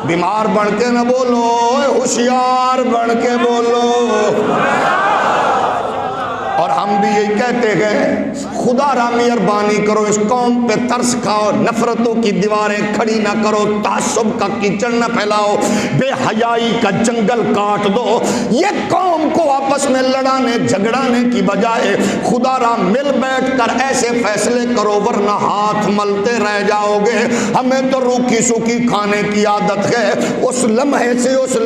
Speaker 1: بیمار بن کے نہ بولو، ہوشیار بن کے بولو۔ اور ہم بھی یہی کہتے ہیں خدا را مہربانی کرو اس قوم پہ ترس کھاؤ، نفرتوں کی دیواریں کھڑی نہ کرو، تعصب کا کیچڑ نہ پھیلاؤ، بے حیائی کا جنگل کاٹ دو۔ یہ قوم کو آپس میں لڑانے جھگڑانے کی بجائے خدا را مل بیٹھ کر ایسے فیصلے کرو، ورنہ ہاتھ ملتے رہ جاؤ گے۔ ہمیں تو روکھی سوکھی کھانے کی عادت ہے، اس لمحے سے اس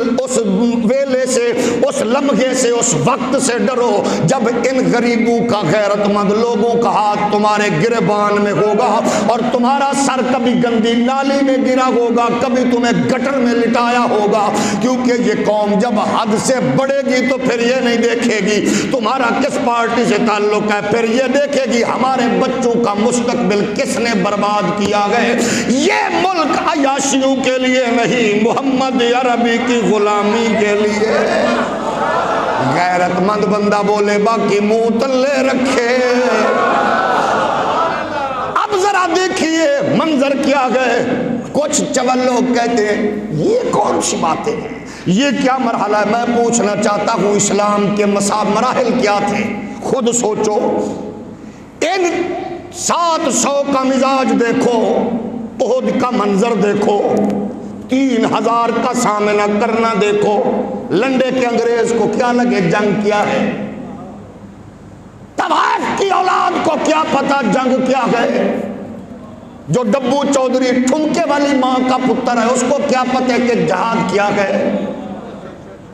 Speaker 1: ویلے سے اس لمحے سے اس وقت سے ڈرو جب ان غریبوں کا غیرت مند لوگوں کا ہاتھ تمہارے گریبان میں ہوگا اور تمہارا سر کبھی گندی نالی میں گرا ہوگا، کبھی تمہیں گٹر میں لٹایا ہوگا، کیونکہ یہ قوم جب حد سے بڑھے گی تو پھر یہ نہیں دیکھے گی تمہارا کس پارٹی سے تعلق ہے، پھر یہ دیکھے گی ہمارے بچوں کا مستقبل کس نے برباد کیا گئے۔ یہ ملک عیاشیوں کے لیے نہیں، محمد عربی کی غلامی کے لیے۔ غیرت مند بندہ بولے باقی منہ تلے رکھے۔ اب ذرا دیکھیے منظر کیا گئے، کچھ چول لوگ کہتے ہیں یہ کون سی باتیں ہیں، یہ کیا مرحلہ ہے۔ میں پوچھنا چاہتا ہوں اسلام کے مراحل کیا تھے، خود سوچو۔ ان 700 کا مزاج دیکھو، احد کا منظر دیکھو، 3000 کا سامنا کرنا دیکھو۔ لنڈے کے انگریز کو کیا لگے جنگ کیا ہے، طوائف کی اولاد کو کیا پتا جنگ کیا ہے، جو ڈبو چودھری ٹھمکے والی ماں کا پتر ہے اس کو کیا پتا کہ جہاد کیا ہے،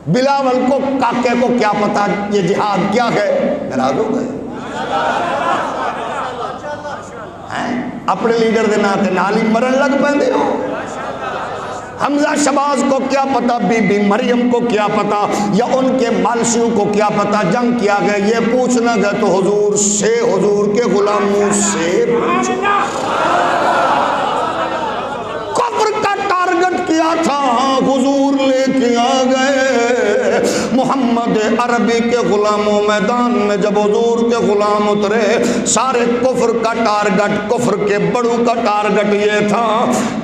Speaker 1: بلاول کو کاکے کو کیا پتا یہ جہاد کیا ہے۔ ناراض ہو گئے اپنے لیڈر دے ناتے نالی مرن لگ پہندے ہو۔ حمزہ شباز کو کیا پتا، بی بی مریم کو کیا پتا، یا ان کے مالشیوں کو کیا پتا جنگ کیا گیا۔ یہ پوچھنا گئے تو حضور سے، حضور کے غلاموں سے پوچھنا۔ کفر کا ٹارگٹ کیا تھا، حضور لے کے آ گئے۔ محمد عربی کے غلاموں میدان میں جب حضور کے غلام اترے، سارے کفر کا ٹارگٹ، کفر کے بڑوں کا ٹارگٹ یہ تھا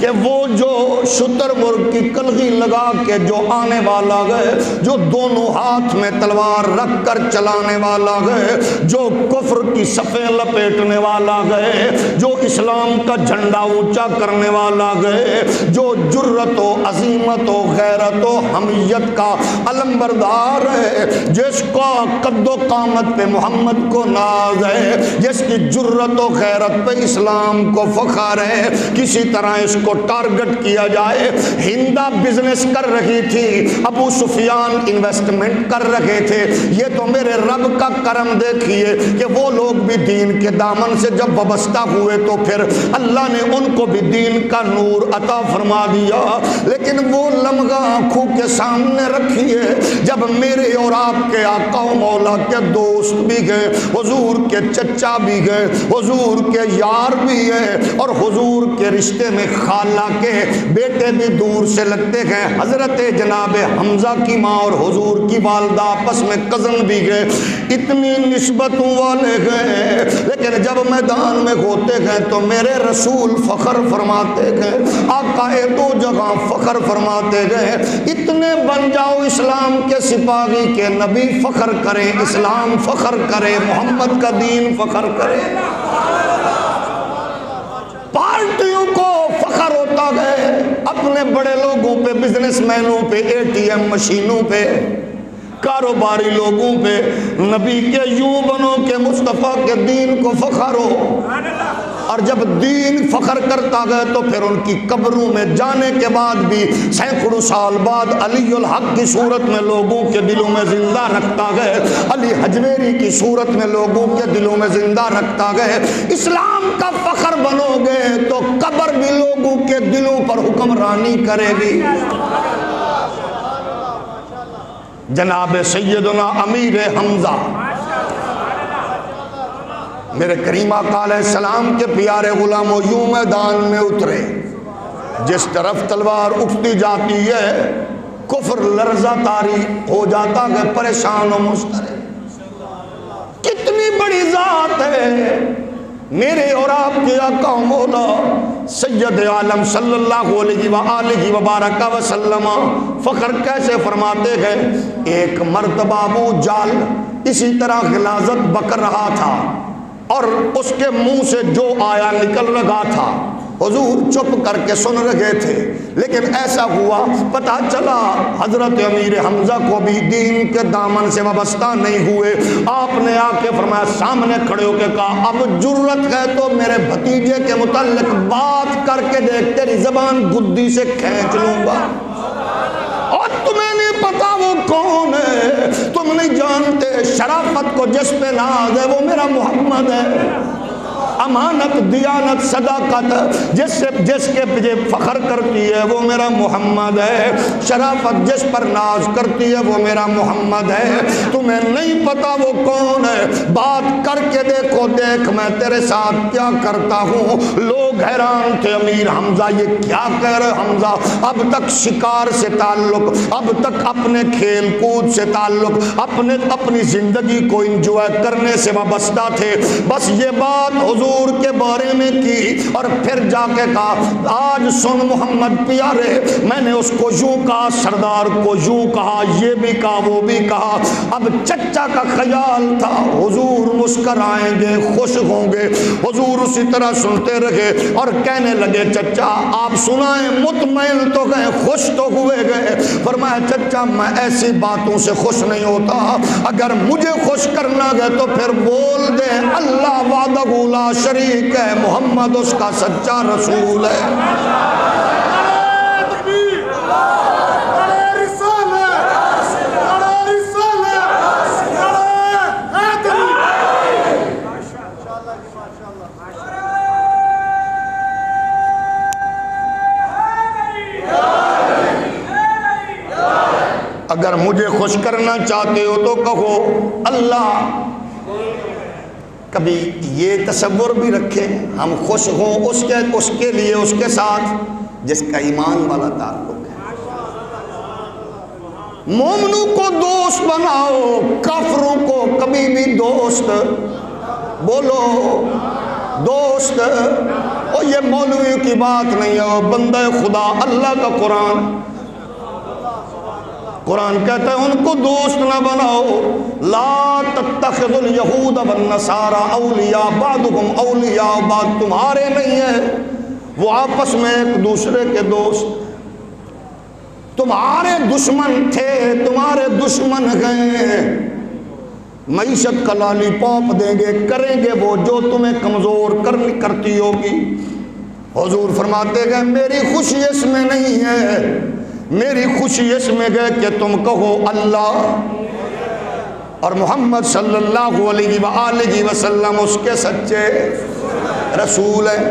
Speaker 1: کہ وہ جو شتر مرغ کی کلغی لگا کے جو آنے والا گئے، جو دونوں ہاتھ میں تلوار رکھ کر چلانے والا گئے، جو کفر کی صفیں لپیٹنے والا گئے، جو اسلام کا جھنڈا اونچا کرنے والا گئے، جو جرت و عظیمت و غیرت و حمیت کا علم بردار ہے، جس کا قد و قامت پہ محمد کو ناز ہے، جس کی جرت و غیرت پہ اسلام کو فخر ہے، کسی طرح اس کو ٹارگٹ کیا جائے۔ ہندہ بزنس کر رہی تھی، ابو سفیان انویسٹمنٹ کر رہے تھے۔ یہ تو میرے رب کا کرم دیکھیے کہ وہ لوگ بھی دین کے دامن سے جب وابستہ ہوئے تو پھر اللہ نے ان کو بھی دین کا نور عطا فرما دیا۔ لیکن وہ لمحہ آنکھوں کے سامنے رکھیے جب میرے اور آپ کے آقا و مولا کے دوست بھی گئے، حضور کے چچا بھی گئے، حضور کے یار بھی گئے، اور حضور کے رشتے میں خالہ کے بیٹے بھی دور سے لگتے گئے۔ حضرت جناب حمزہ کی ماں اور حضور کی والدہ آپس میں کزن بھی گئے، اتنی نسبتوں والے گئے، لیکن جب میدان میں ہوتے گئے تو میرے رسول فخر فرماتے گئے، آقا دو جگہ فخر فرماتے گئے، اتنے بن جاؤ اسلام کے سپاہی کے نبی فخر کرے، اسلام فخر کرے، محمد کا دین فخر کرے۔ پارٹیوں کو فخر ہوتا گئے اپنے بڑے لوگوں پہ، بزنس مینوں پہ، اے ٹی ایم مشینوں پہ، کاروباری لوگوں پہ۔ نبی کے یوں بنو کہ مصطفیٰ کے دین کو فخر ہو، اور جب دین فخر کرتا گئے تو پھر ان کی قبروں میں جانے کے بعد بھی سینکڑوں سال بعد علی الحق کی صورت میں لوگوں کے دلوں میں زندہ رکھتا گئے، علی حجویری کی صورت میں لوگوں کے دلوں میں زندہ رکھتا گئے۔ اسلام کا فخر بنو گے تو قبر بھی لوگوں کے دلوں پر حکمرانی کرے گی۔ جناب سیدنا امیر حمزہ میرے کریم آقا علیہ السلام کے پیارے غلاموں یوں میدان میں اترے، جس طرف تلوار اٹھتی جاتی ہے کفر لرزہ طاری ہو جاتا ہے، پریشان و مضطرب۔ کتنی بڑی ذات ہے میرے اور آپ کے آقا و مولا سید عالم صلی اللہ علیہ وآلہ وبارک وسلم فخر کیسے فرماتے ہیں۔ ایک مرتبہ ابو جہل اسی طرح غلاظت بک رہا تھا اور اس کے منہ سے جو آیا نکل رہا تھا، حضور چپ کر کے سن رہے تھے، لیکن ایسا ہوا پتہ چلا حضرت امیر حمزہ کو بھی دین کے دامن سے وابستہ نہیں ہوئے۔ آپ نے آ کے فرمایا، سامنے کھڑے ہو کے کہا، اب جرت ہے تو میرے بھتیجے کے متعلق بات کر کے دیکھ، تیری زبان گدی سے کھینچ لوں گا۔ اور تمہیں نہیں پتا وہ کون ہے، تم نہیں جانتے شرافت کو جس پہ ناز ہے وہ میرا محمد ہے، امانت دیانت صداقت جس کے پیچھے فخر کرتی ہے وہ میرا محمد ہے، شرافت جس پر ناز کرتی ہے وہ میرا محمد ہے۔ تمہیں نہیں پتا وہ کون ہے، بات کر کے دیکھو، دیکھ میں تیرے ساتھ کیا کرتا ہوں۔ لوگ حیران تھے، امیر حمزہ یہ کیا کہہ رہے حمزہ، اب تک شکار سے تعلق، اب تک اپنے کھیل کود سے تعلق، اپنی زندگی کو انجوائے کرنے سے وابستہ تھے، بس یہ بات حضور کے بارے میں کی اور پھر جا کے کہا، آج سن محمد پیارے، میں نے اس کو یوں کہا، سردار کو یوں کہا، یہ بھی کہا وہ بھی کہا۔ اب چچا کا خیال تھا حضور مسکرائیں گے، خوش ہوں گے، حضور اسی طرح سنتے رہے اور کہنے لگے، چچا آپ سنائیں، مطمئن تو گئے، خوش تو ہوئے گئے۔ فرمایا، چچا میں ایسی باتوں سے خوش نہیں ہوتا، اگر مجھے خوش کرنا گئے تو پھر بول دیں اللہ وحدہ لا شریک ہے، محمد اس کا سچا رسول ہے۔ اگر مجھے خوش کرنا چاہتے ہو تو کہو اللہ۔ کبھی یہ تصور بھی رکھیں ہم خوش ہوں اس کے لیے، اس کے ساتھ جس کا ایمان والا تعلق ہے۔ مومنوں کو دوست بناؤ، کافروں کو کبھی بھی دوست بولو، دوست۔ اور یہ مولوی کی بات نہیں ہے، بندہ خدا اللہ کا قرآن کہتا ہے ان کو دوست نہ بناؤ، لا تتخذوا الیہود والنصارى اولیاء بعضهم اولیاء بعض، تمہارے نہیں ہے وہ آپس میں ایک دوسرے کے دوست، تمہارے دشمن تھے تمہارے دشمن گئے، معیشت کا لالی پاپ دیں گے، کریں گے وہ جو تمہیں کمزور کرتی ہوگی۔ حضور فرماتے گئے میری خوشی اس میں نہیں ہے، میری خوشی اس میں گئے کہ تم کہو اللہ اور محمد صلی اللہ علیہ وآلہ وسلم اس کے سچے رسول ہیں۔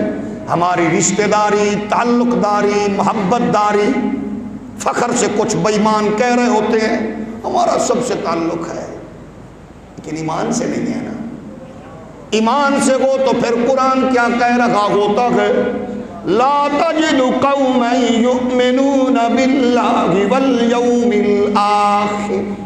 Speaker 1: ہماری رشتہ داری، تعلق داری، محبت داری، فخر سے کچھ بے ایمان کہہ رہے ہوتے ہیں ہمارا سب سے تعلق ہے، لیکن ایمان سے نہیں ہے نا۔ ایمان سے ہو تو پھر قرآن کیا کہہ رہا ہوتا ہے، لا تجد قوما یؤمنون باللہ والیوم الآخر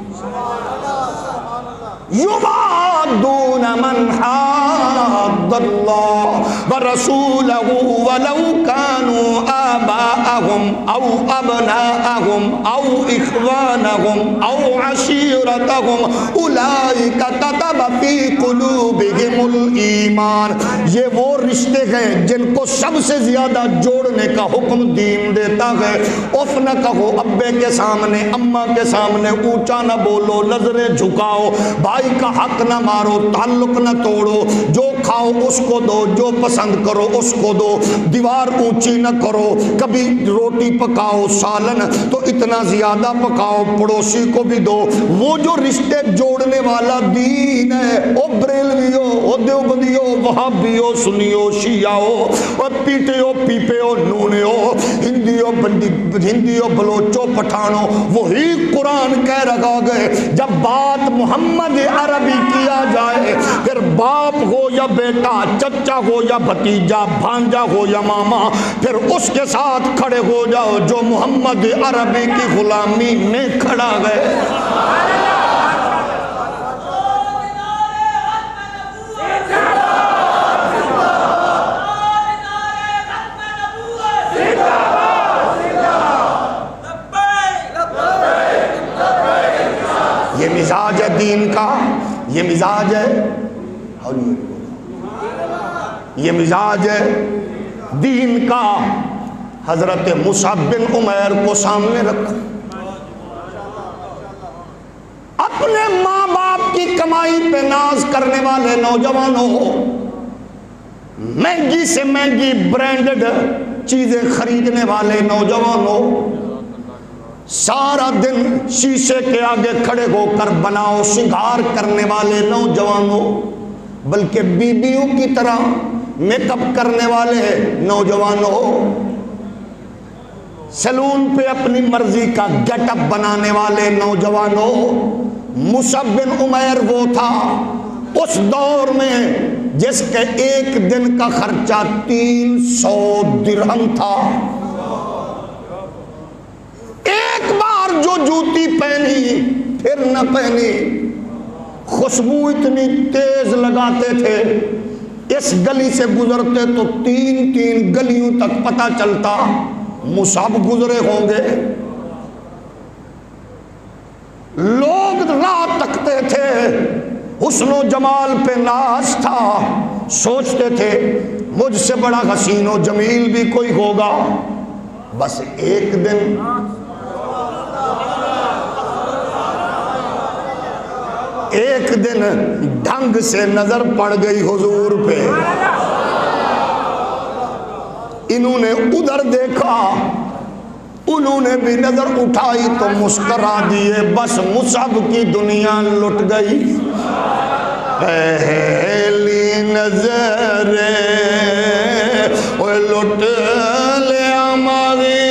Speaker 1: یوادون من حاد اللہ ورسولہ ولو كانوا آباءهم او ابناءهم او اخوانهم او عشیرتهم اولئک کتب فی قلوبهم الایمان۔ یہ وہ رشتے ہیں جن کو سب سے زیادہ جوڑنے کا حکم دین دیتا ہے۔ اف نہ کہو ابے کے سامنے، اماں کے سامنے اونچا نہ بولو، نظریں جھکاؤ، بھائی کا حق نہ مارو، تعلق نہ توڑو، جو کھاؤ اس کو دو، جو پسند کرو اس کو دو، دیوار اونچی نہ کرو، کبھی روٹی پکاؤ سالن تو اتنا زیادہ پکاؤ پڑوسی کو بھی دو۔ وہ جو رشتے جوڑنے والا دین ہے، او بریلویو، او دیوبندیو، وہابیو، سنیو، شیعو، او پیٹیو، پیپیو، نونیو، ہندیو، بلوچو، پٹھانو، وہی قرآن کہہ رہا گئے جب بات محمد عربی کیا جائے پھر باپ ہو یا بیٹا، چچا ہو یا بھتیجا، بھانجا ہو یا ماما، پھر اس کے ساتھ کھڑے ہو جاؤ جو محمد عربی کی غلامی میں کھڑا گئے۔ یہ مزاج ہے دین کا،
Speaker 2: یہ مزاج ہے، یہ مزاج ہے دین کا۔ حضرت مصعب بن عمیر کو سامنے رکھو، اپنے ماں باپ کی کمائی پہ ناز کرنے والے نوجوانوں، مہنگی سے مہنگی برانڈڈ چیزیں خریدنے والے نوجوانوں، سارا دن شیشے کے آگے کھڑے ہو کر بناؤ سنگھار کرنے والے نوجوانوں، بلکہ بیویوں کی طرح میک اپ کرنے والے نوجوانوں، سیلون پہ اپنی مرضی کا گیٹ اپ بنانے والے نوجوانوں۔ مصعب بن عمیر وہ تھا اس دور میں جس کے ایک دن کا خرچہ 300 درہم تھا۔ ایک بار جو جوتی پہنی پھر نہ پہنی، خوشبو اتنی تیز لگاتے تھے، اس گلی سے گزرتے تو 3 گلیوں تک پتہ چلتا مصعب گزرے ہوں گے۔ لوگ راہ تکتے تھے، حسن و جمال پہ ناز تھا، سوچتے تھے مجھ سے بڑا حسین و جمیل بھی کوئی ہوگا۔ بس ایک دن ڈھنگ سے نظر پڑ گئی حضور پہ، انہوں نے ادھر دیکھا، انہوں نے بھی نظر اٹھائی تو مسکرا دیے، بس مصعب کی دنیا لٹ گئی۔ پہلی نظر لٹ لیا ماری،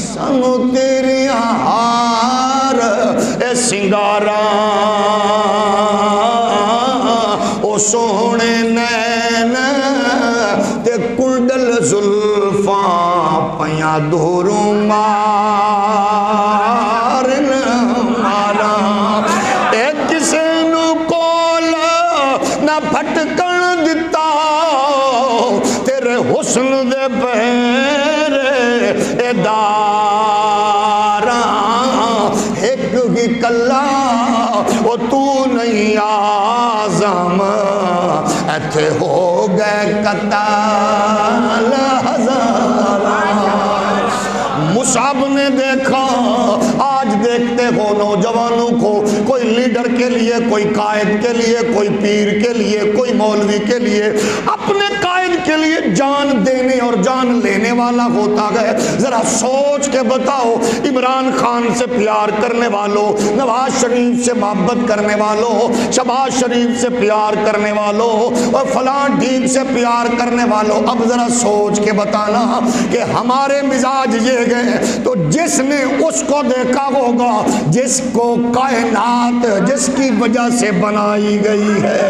Speaker 2: سنو تیری ہار سنگارا، او سونے نین تے کنڈل زلفاں پیاں دھوروں مارن مارا، اے کسے نو کول نہ پھٹکن دتا، تیرے حسن دے پیر اے داراں، ایک ہی کلا او تو نہیں آزم، ایتھے ہو گئے قتال ہزاراں۔ مصعب نے دیکھا، آج دیکھتے ہو نوجوانوں کو، کوئی لیڈر کے لیے، کوئی قائد کے لیے، کوئی پیر کے لیے، کوئی مولوی کے لیے، اپنے قائد کے لیے جان دینے اور جان لینے والا ہوتا ہے۔ ذرا سوچ کے بتاؤ، عمران خان سے پیار کرنے والوں، نواز شریف سے محبت کرنے والوں، شہباز شریف سے پیار کرنے والوں، اور فلاں ڈھیک سے پیار کرنے والوں، اب ذرا سوچ کے بتانا کہ ہمارے مزاج یہ گئے تو جس نے اس کو دیکھا ہوگا جس کو کائنات جس کی وجہ سے بنائی گئی ہے،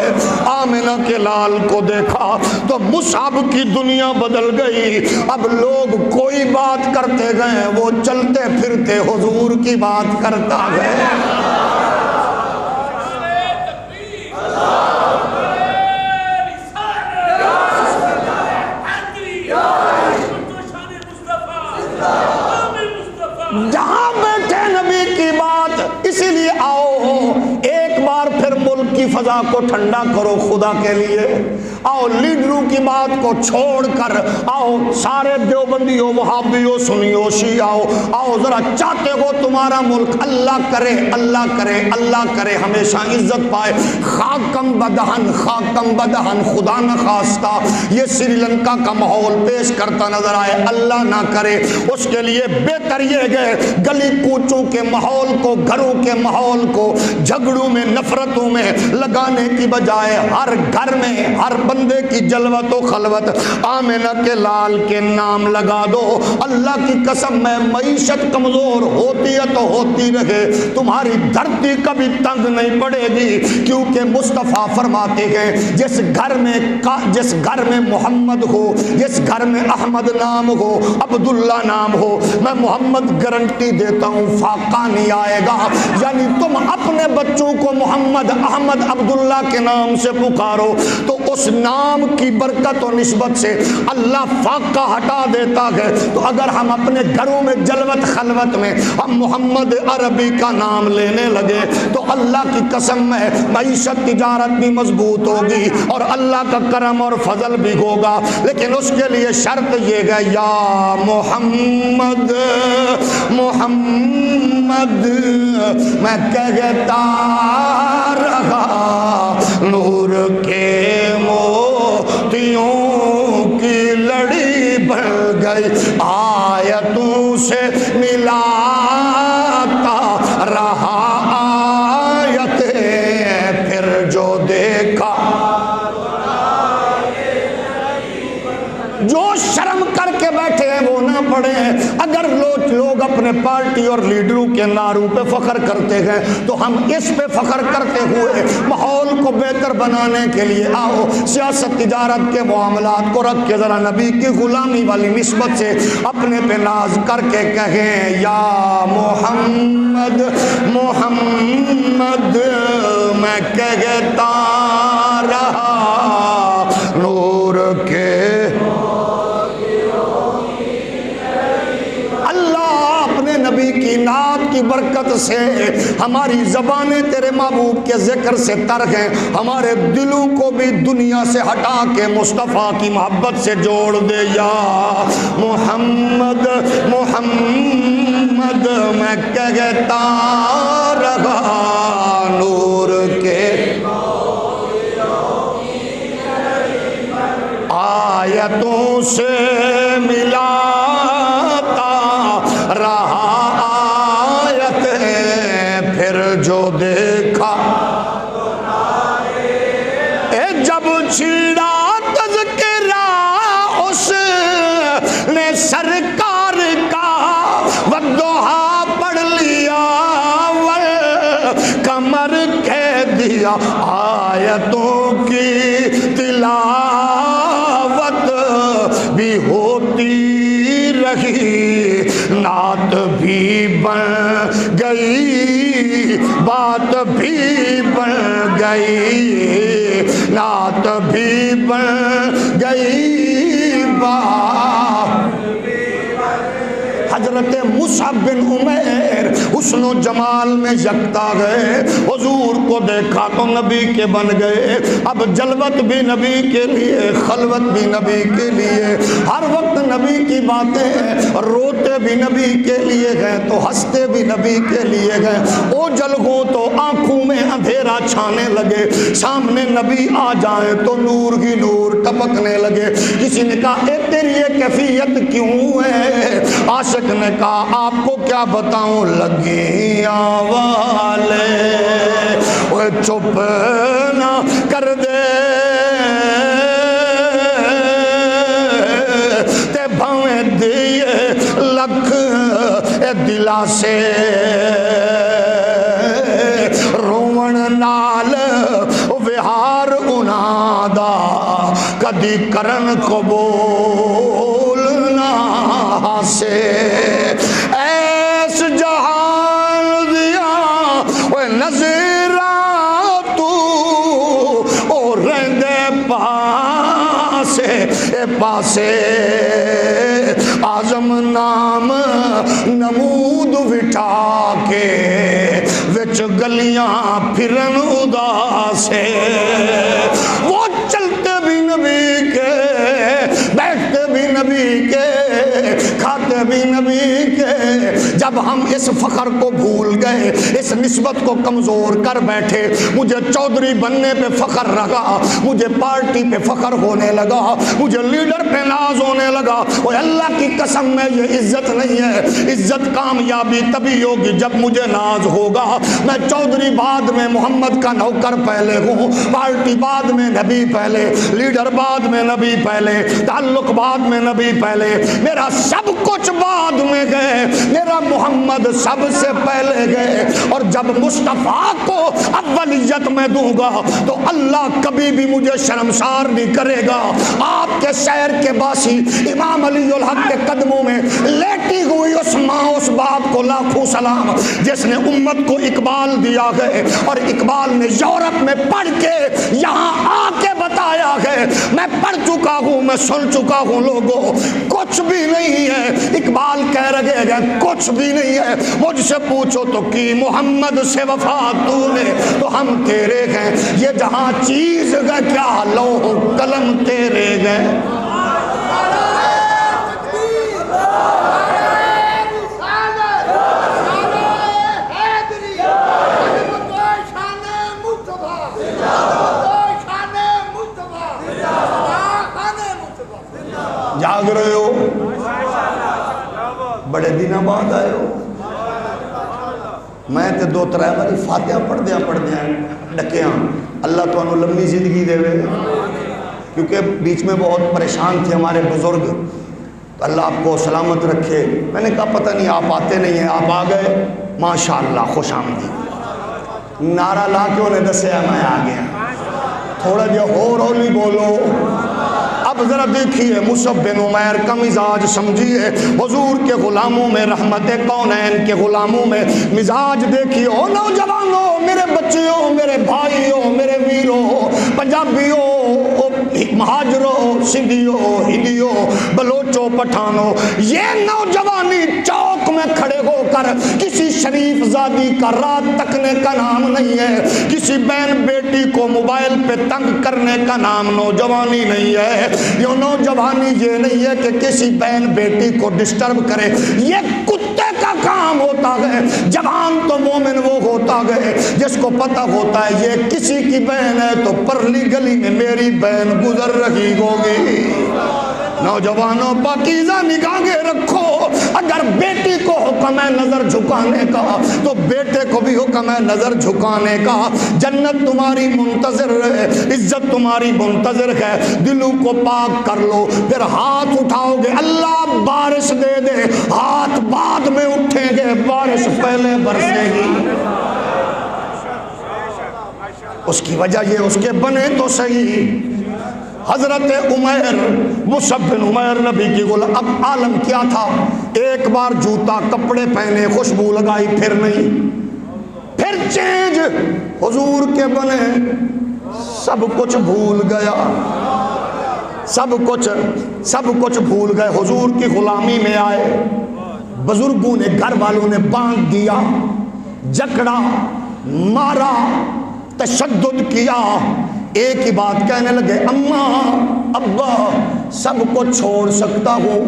Speaker 2: آمنہ کے لال کو دیکھا تو مصعب کی دنیا بدل گئی۔ اب لوگ کوئی بات کرتے گئے، وہ چلتے پھرتے حضور کی بات کرتا گئے۔ جہاں بیٹھے نبی کی بات، اسی لیے آؤ ایک بار پھر ملک کی فضا کو ٹھنڈا کرو خدا کے لیے، آؤ لیڈروں کی بات کو چھوڑ کر، آؤ سارے دیوبندیوں، وہابیوں، سنیوں، شیعوں، آؤ ذرا چاہتے ہو تمہارا ملک اللہ کرے اللہ کرے اللہ کرے ہمیشہ عزت پائے، خاکم بدہن خاکم بدہن، خدا نہ خواستہ یہ سری لنکا کا ماحول پیش کرتا نظر آئے، اللہ نہ کرے، اس کے لیے بہتر یہ گئے گلی کوچوں کے ماحول کو، گھروں کے ماحول کو جھگڑوں میں، نفرتوں میں لگانے کی بجائے ہر گھر میں، ہر بندے کی جلوت و خلوت آمنہ کے لال کے نام لگا دو۔ اللہ کی قسم میں معیشت کمزور ہوتی ہے تو ہوتی رہے، تمہاری دھرتی کبھی تنگ نہیں پڑے گی، کیونکہ مصطفیٰ فرماتے ہیں جس گھر میں محمد ہو، جس گھر میں احمد نام ہو، عبداللہ نام ہو، میں محمد گارنٹی دیتا ہوں فاقہ نہیں آئے گا۔ یعنی تم اپنے بچوں کو محمد احمد عبداللہ کے نام سے پکارو تو اس نام کی برکت و نسبت سے اللہ فاقہ ہٹا دیتا ہے، تو اگر ہم اپنے گھروں میں جلوت خلوت میں ہم محمد عربی کا نام لینے لگے تو اللہ کی قسم ہے معیشت تجارت بھی مضبوط ہوگی اور اللہ کا کرم اور فضل بھی ہوگا، لیکن اس کے لیے شرط یہ ہے یا محمد محمد میں کہتا رہا، نور کے موتیوں کی لڑی بڑھ گئی، آیتوں سے ملاتا رہا آیتیں، پھر جو دیکھا جو شرم کر کے بیٹھے ہیں وہ نہ پڑھیں۔ اگر لوگ اپنے پارٹی اور لیڈروں کے نعروں پہ فخر کرتے ہیں تو ہم اس پہ فخر کرتے ہوئے ماحول کو بہتر بنانے کے لیے آؤ سیاست تجارت کے معاملات کو رکھ کے ذرا نبی کی غلامی والی نسبت سے اپنے پہ ناز کر کے کہیں یا محمد محمد میں کہتا رہا، نور کے نبی کی نعت کی برکت سے ہماری زبانیں تیرے محبوب کے ذکر سے تر ہیں، ہمارے دلوں کو بھی دنیا سے ہٹا کے مصطفیٰ کی محبت سے جوڑ دے یا محمد محمد میں کہتا رہا، نور کے آیتوں سے ملاتا رہا آیتیں، پھر جو دیکھا جب چھیڑا تذکرہ اس نے سرکار کا، والضحیٰ پڑھ لیا والقمر کہہ دیا، آیتوں کی تلاوت بھی ہوتی رہی، نعت بھی بن گئی، بات بھی بن گئی، نعت بھی بن گئی، بات حضرت مصعب بن عمیر حسن و جمال میں یکتا گئے، حضور کو دیکھا تو نبی کے بن گئے، اب جلوت بھی نبی کے لیے، خلوت بھی نبی کے لیے، ہر وقت نبی کی باتیں، روتے بھی نبی کے لیے گئے تو ہنستے بھی نبی کے لیے گئے، اوجل ہو تو آنکھوں میں اندھیرا چھانے لگے، سامنے نبی آ جائیں تو نور ہی نور ٹپکنے لگے۔ کسی نے کہا اے تیری یہ کیفیت کیوں ہے؟ عاشق نے کہا آپ کو کیا بتاؤں، لگیاں والے وہ چپ نہ کر دے تے بھویں دیے لکھ دلا سے، رومن نال وہار انہاں دا کدی کرن قبول نہ سے، ایس جہان دیا وہ نظرہ تو او رہندے پاسے اے پاسے، آزم نام نمود وٹھا کے وچ گلیاں پھرن اداسے، وہ چلتے بھی نبی کے، بیٹھتے بھی نبی کے، کھاتے بھی نبی کے۔ جب ہم اس فخر کو بھول گئے، اس نسبت کو کمزور کر بیٹھے، مجھے چودھری بننے پہ فخر رہا، مجھے پارٹی پہ فخر ہونے لگا، مجھے لیڈر پہ ناز ہونے لگا، اور اللہ کی قسم میں یہ عزت نہیں ہے، عزت کامیابی تبھی ہوگی جب مجھے ناز ہوگا۔ میں چودھری بعد میں محمد کا نوکر پہلے ہوں، پارٹی بعد میں نبی پہلے، لیڈر بعد میں نبی پہلے، تعلق بعد میں نبی پہلے، میرا سب کچھ بعد میں گئے، میرا محمد سب سے پہلے گئے، اور جب مصطفیٰ کو اولیت میں دوں گا تو اللہ کبھی بھی مجھے شرمسار نہیں کرے گا۔ آپ کے شہر کے باسی امام علی الحق کے قدموں میں لیٹی ہوئی اس ماں اس باپ کو لاکھوں سلام، جس نے امت کو اقبال دیا ہے، اور اقبال نے یورپ میں پڑھ کے یہاں آ کے بتایا ہے، میں پڑھ چکا ہوں، میں سن چکا ہوں لوگوں، کچھ بھی نہیں ہے۔ اقبال کہہ رہے ہیں کچھ بھی نہیں ہے، مجھ سے پوچھو تو کی محمد سے وفا تو نے تو ہم تیرے ہیں، یہ جہاں چیز گئے کیا لوح قلم تیرے گئے۔ جاگ رہے ہو؟ بڑے دنوں بعد آئے ہو۔ میں تے دو ترے باری فاتحہ پڑھ دیا ڈکیاں، اللہ تو انہوں لمبی زندگی دے وے، کیونکہ بیچ میں بہت پریشان تھے ہمارے بزرگ، تو اللہ آپ کو سلامت رکھے۔ میں نے کہا پتہ نہیں آپ آتے نہیں ہیں، آپ آ گئے، ماشاءاللہ خوش آمدید۔ نعرہ لا کے انہیں دسیا میں آ گیا، تھوڑا جا ہولی بولو۔ اب ذرا دیکھیے مصعب بن عمیر کا مزاج سمجھیے، حضور کے غلاموں میں، رحمت کونین کے غلاموں میں مزاج دیکھیے۔ او نوجوانوں، میرے بچیوں، میرے بھائیوں، میرے ویروں، پنجابیوں، مہاجروں، سندھیوں، ہندیوں، بلوچوں، پٹھانوں، یہ نوجوانی چوک میں کھڑے ہو کر کسی شریف زادی کا رات تکنے کا نام نہیں ہے، کسی بہن بیٹی کو موبائل پہ تنگ کرنے کا نام نوجوانی نہیں ہے۔ یہ نوجوانی یہ نہیں ہے کہ کسی بہن بیٹی کو ڈسٹرب کرے، یہ کتے کا کام ہوتا ہے۔ جوان تو مومن وہ ہوتا ہے جس کو پتہ ہوتا ہے یہ کسی کی بہن ہے تو پرلی گلی میں میری بہن گزر رہی ہوگی۔ نوجوانوں پاکیزہ نگاہیں رکھو، اگر بیٹی کو حکم ہے نظر جھکانے کا تو بیٹے کو بھی حکم ہے نظر جھکانے کا۔ جنت تمہاری منتظر ہے، عزت تمہاری منتظر ہے، دلوں کو پاک کر لو، پھر ہاتھ اٹھاؤ گے اللہ بارش دے دے، ہاتھ بعد میں اٹھیں گے، بارش پہلے برسے گی۔ اس کی وجہ یہ اس کے بنے تو صحیح۔ حضرت عمیر، مصعب بن عمیر نبی کی غلام، اب عالم کیا تھا، ایک بار جوتا کپڑے پہنے خوشبو لگائی پھر نہیں، پھر چینج، حضور کے بنے سب کچھ بھول گیا، سب کچھ بھول گئے، حضور کی غلامی میں آئے، بزرگوں نے گھر والوں نے باندھ دیا، جکڑا مارا، تشدد کیا، ایک ہی بات کہنے لگے اماں ابا سب کو چھوڑ سکتا ہوں،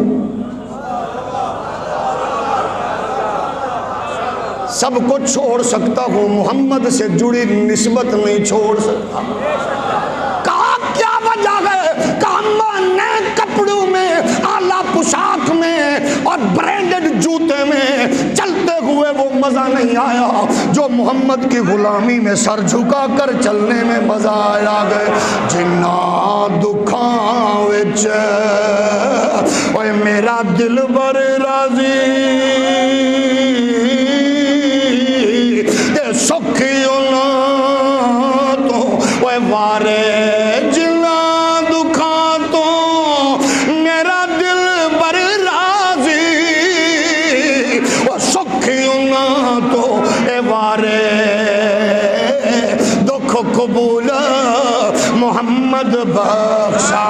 Speaker 2: سب کو چھوڑ سکتا ہوں، محمد سے جڑی نسبت نہیں چھوڑ سکتا۔ کہا کیا وجہ ہے؟ کہا اماں نئے کپڑوں میں، اعلیٰ پوشاک میں اور برینڈڈ جوتے میں چلتے ہوئے وہ مزہ نہیں آیا جو محمد کی غلامی میں سر جھکا کر چلنے میں مزہ آیا گئے۔ جنا دکھاں وچ اوے میرا دل بر راضی تے سکھیوں نہ تو اوے وارے قبول محمد بخشا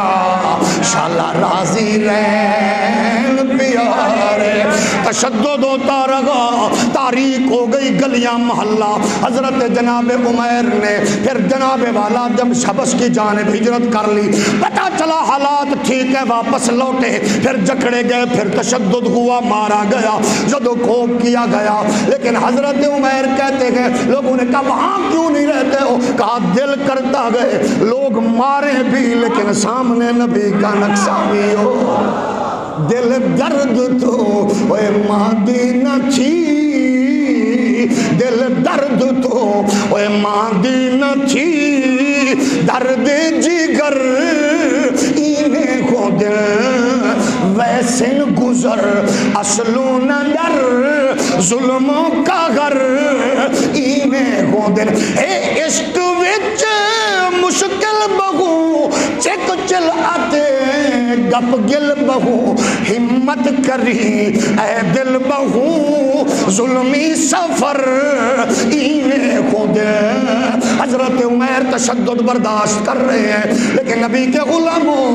Speaker 2: شالا راضی رہن پیارے۔ تشدد ہوتا رہا، تاریخ ہو گئی گلیاں محلہ۔ حضرت جناب عمیر نے پھر جناب والا جب حبش کی جانب ہجرت کر لی، پتہ چلا حالات ٹھیک ہے، واپس لوٹے، پھر جکڑے گئے، پھر تشدد ہوا، مارا گیا، زد و کوب کیا گیا۔ لیکن حضرت عمیر کہتے گئے، لوگوں نے کہا وہاں کیوں نہیں رہتے ہو؟ کہا دل کرتا گئے لوگ مارے بھی لیکن سامنے نبی کا نقشہ بھی ہو۔ دل درد تو اوے مادینہ تھی، دل درد تو اوے مادینہ تھی، درد جگر اینے کو دل ویسن گزر، اصلو نہ در ظلموں کا گھر اینے کو دل۔ اے عشق وچ مشکل بہو چک چل آتے گپ گل بہو، ہمت کری اے دل بہو ظلمی سفر اینے خود حضرت عمیر تشدد برداشت کر رہے ہیں، لیکن نبی کے غلاموں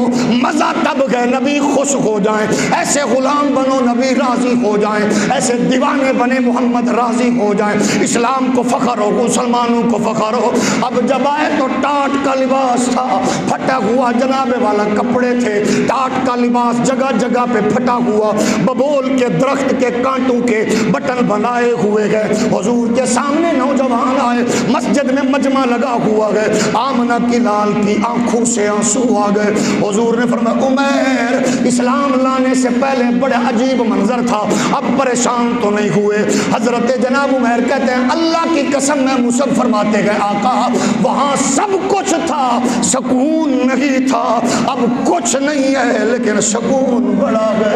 Speaker 2: مزہ تب گئے نبی خوش ہو جائیں، ایسے غلام بنو نبی راضی ہو جائیں، ایسے دیوانے بنے محمد راضی ہو جائیں، اسلام کو فخر ہو، مسلمانوں کو فخر ہو۔ اب جب آئے تو ٹاٹ کا لباس تھا، پھٹا ہوا جناب والا کپڑے تھے، ٹاٹ کا لباس جگہ جگہ پہ پھٹا ہوا، ببول کے درخت کے کانٹوں کے بٹن بنائے ہوئے گئے۔ حضور کے سامنے نوجوان آئے، مسجد میں مجمع لگا ہوا گئے، آمنہ کی لال کی آنکھوں سے آنسو آ گئے۔ حضور نے فرمایا عمیر اسلام لانے سے پہلے بڑے عجیب منظر تھا، اب پریشان تو نہیں ہوئے؟ حضرت جناب عمیر کہتے ہیں اللہ کی قسم میں مصعب فرماتے گئے آقا وہاں سب کچھ تھا، سکون نہیں تھا، اب کچھ نہیں ہے لیکن سکون بڑا ہے۔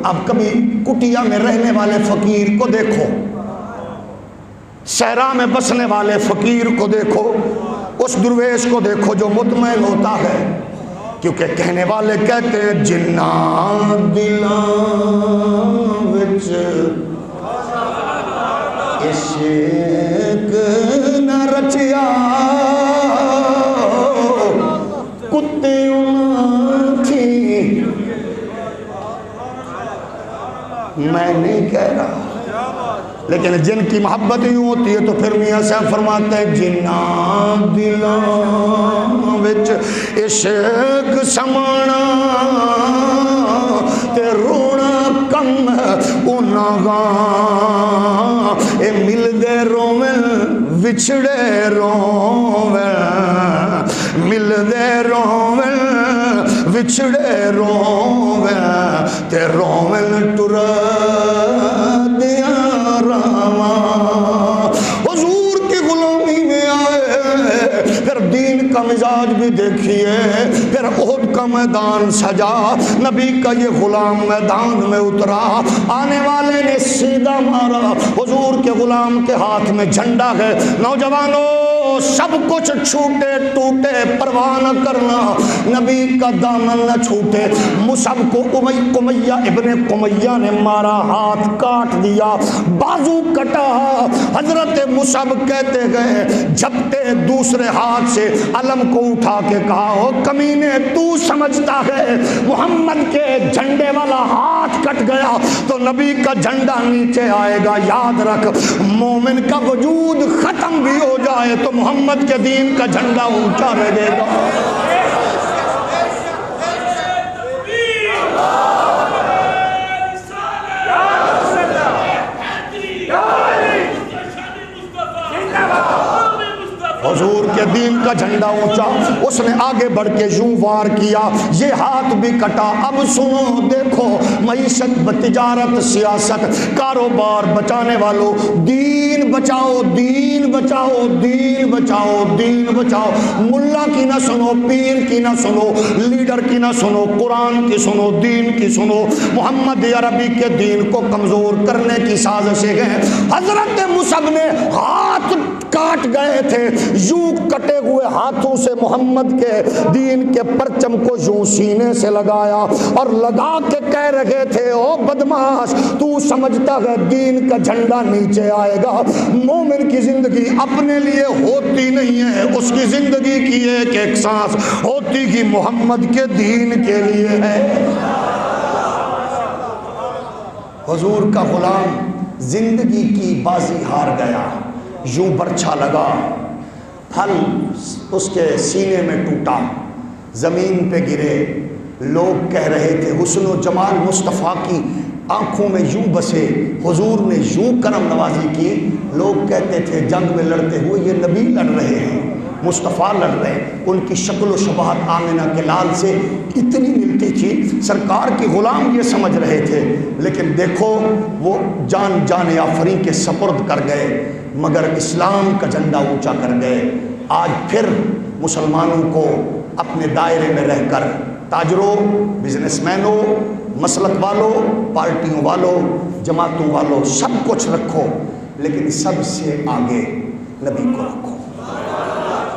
Speaker 2: اب کبھی کٹیا میں رہنے والے فقیر کو دیکھو، صحرا میں بسنے والے فقیر کو دیکھو، اس درویش کو دیکھو جو مطمئن ہوتا ہے، کیونکہ کہنے والے کہتے ہیں جناں دلاں وچ عشق نہ رچیا کتے تھی، میں نہیں کہہ رہا، لیکن جن کی محبت یوں ہوتی ہے تو پھر میاں صاحب فرماتے ہیں جناں دلاں وچ عشق سمانا تے رونا کم انہاں گاں، اے ملدے رومن وچھڑے رومن، ملدے رومن وچھڑے رومن تے رومن ٹر دیا راواں۔ حضور کی غلامی میں آئے، پھر دین کا مزاج بھی دیکھیے، پھر احد کا میدان سجا، نبی کا یہ غلام میدان میں اترا، آنے والے نے سیدھا مارا، حضور کے غلام کے ہاتھ میں جھنڈا ہے۔ نوجوانوں سب کچھ چھوٹے ٹوٹے پرواہ نہ کرنا، نبی کا دامن نہ چھوٹے۔ مصعب کو قمیہ ابن قمیہ نے مارا، ہاتھ کاٹ دیا، بازو کٹا۔ حضرت مصعب کہتے گئے جھپٹے دوسرے ہاتھ سے علم کو اٹھا کے کہا او کمینے تو سمجھتا ہے محمد کے جھنڈے والا ہاتھ کٹ گیا تو نبی کا جھنڈا نیچے آئے گا؟ یاد رکھ مومن کا وجود ختم بھی ہو جائے تو محمد کے دین کا جھنڈا اونچا رہے گا۔ حضور کے دین کا جھنڈا اونچا، اس نے آگے بڑھ کے یوں وار کیا، یہ ہاتھ بھی کٹا۔ اب سنو دیکھو، معیشت بتجارت سیاست کاروبار بچانے والوں، دین بچاؤ دین بچاؤ دین بچاؤ دین بچاؤ۔ ملا کی نہ سنو، پیر کی نہ سنو، لیڈر کی نہ سنو، قرآن کی سنو، دین کی سنو۔ محمد عربی کے دین کو کمزور کرنے کی سازشیں ہیں۔ حضرت مصعب نے ہاتھ کاٹ گئے تھے، یوں کٹے ہوئے ہاتھوں سے محمد کے دین کے پرچم کو یوں سینے سے لگایا اور لگا کے کہہ رہے تھے او بدماش تو سمجھتا ہے دین کا جھنڈا نیچے آئے گا؟ مومن کی زندگی اپنے لیے ہوتی نہیں ہے، اس کی زندگی کی ایک ایک سانس ہوتی ہی محمد کے دین کے لیے ہے۔ حضور کا غلام زندگی کی بازی ہار گیا، یوں برچھا لگا، پھل اس کے سینے میں ٹوٹا، زمین پہ گرے۔ لوگ کہہ رہے تھے حسن و جمال مصطفیٰ کی آنکھوں میں یوں بسے، حضور نے یوں کرم نوازی کی۔ لوگ کہتے تھے جنگ میں لڑتے ہوئے یہ نبی لڑ رہے ہیں، مصطفیٰ لڑ رہے ہیں۔ ان کی شکل و شباہت آمنہ کے لال سے اتنی ملتی تھی، سرکار کی غلام یہ سمجھ رہے تھے، لیکن دیکھو وہ جان آفریں کے سپرد کر گئے، مگر اسلام کا جھنڈا اونچا کر گئے۔ آج پھر مسلمانوں کو اپنے دائرے میں رہ کر تاجروں، بزنس مینوں، مسلک والوں، پارٹیوں والوں، جماعتوں والوں سب کچھ رکھو، لیکن سب سے آگے نبی کو رکھو،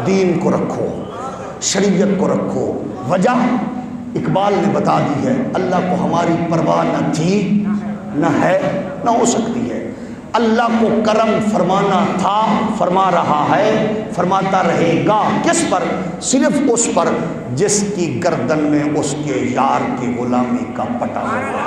Speaker 2: دین کو رکھو، شریعت کو رکھو۔ وجہ اقبال نے بتا دی ہے، اللہ کو ہماری پرواہ نہ تھی، نہ ہے، نہ ہو سکتی ہے۔ اللہ کو کرم فرمانا تھا، فرما رہا ہے، فرماتا رہے گا۔ کس پر؟ صرف اس پر جس کی گردن میں اس کے یار کی غلامی کا پٹا ہوا۔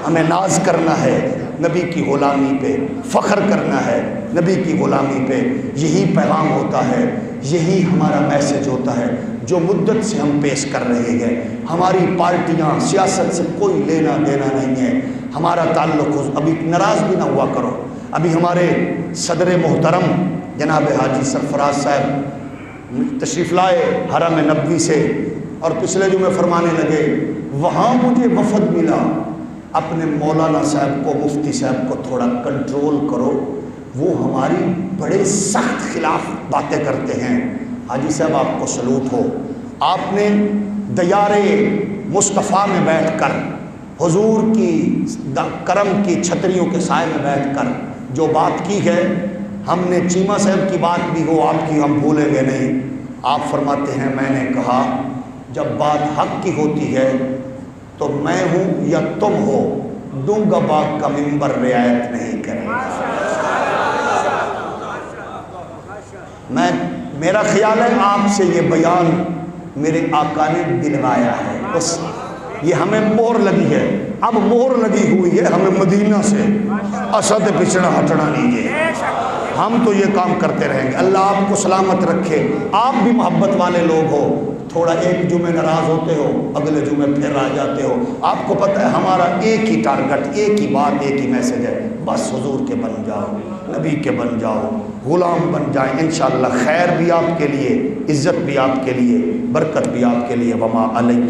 Speaker 2: ہمیں ناز کرنا ہے نبی کی غلامی پہ، فخر کرنا ہے نبی کی غلامی پہ۔ یہی پیغام ہوتا ہے، یہی ہمارا میسج ہوتا ہے جو مدت سے ہم پیش کر رہے ہیں۔ ہماری پارٹیاں سیاست سے کوئی لینا دینا نہیں ہے، ہمارا تعلق ابھی ناراض بھی نہ ہوا کرو۔ ابھی ہمارے صدر محترم جناب حاجی سرفراز صاحب تشریف لائے حرم نبوی سے، اور پچھلے جمعے فرمانے لگے وہاں مجھے وفد ملا، اپنے مولانا صاحب کو، مفتی صاحب کو تھوڑا کنٹرول کرو، وہ ہماری بڑے سخت خلاف باتیں کرتے ہیں۔ حاجی صاحب آپ کو سلوٹ ہو، آپ نے دیار مصطفیٰ میں بیٹھ کر، حضور کی کرم کی چھتریوں کے سائے میں بیٹھ کر جو بات کی ہے، ہم نے چیمہ صاحب کی بات بھی ہو آپ کی ہم بھولیں گے نہیں۔ آپ فرماتے ہیں میں نے کہا جب بات حق کی ہوتی ہے تو میں ہوں یا تم ہو، دوں گا باغ کا منبر رعایت نہیں کرے گا۔ میرا خیال ہے آپ سے یہ بیان میرے آقا نے دلوایا ہے، بس یہ ہمیں مہر لگی ہے، اب مہر لگی ہوئی ہے ہمیں مدینہ سے، اسد پچھڑا ہٹنا لیجیے، ہم تو یہ کام کرتے رہیں گے۔ اللہ آپ کو سلامت رکھے، آپ بھی محبت والے لوگ ہو، تھوڑا ایک جمعے ناراض ہوتے ہو، اگلے جمعے پھر آ جاتے ہو۔ آپ کو پتہ ہے ہمارا ایک ہی ٹارگٹ، ایک ہی بات، ایک ہی میسج ہے، بس حضور کے بن جاؤ، نبی کے بن جاؤ، غلام بن جائیں، انشاءاللہ خیر بھی آپ کے لیے، عزت بھی آپ کے لیے، برکت بھی آپ کے لیے۔ وما علیہ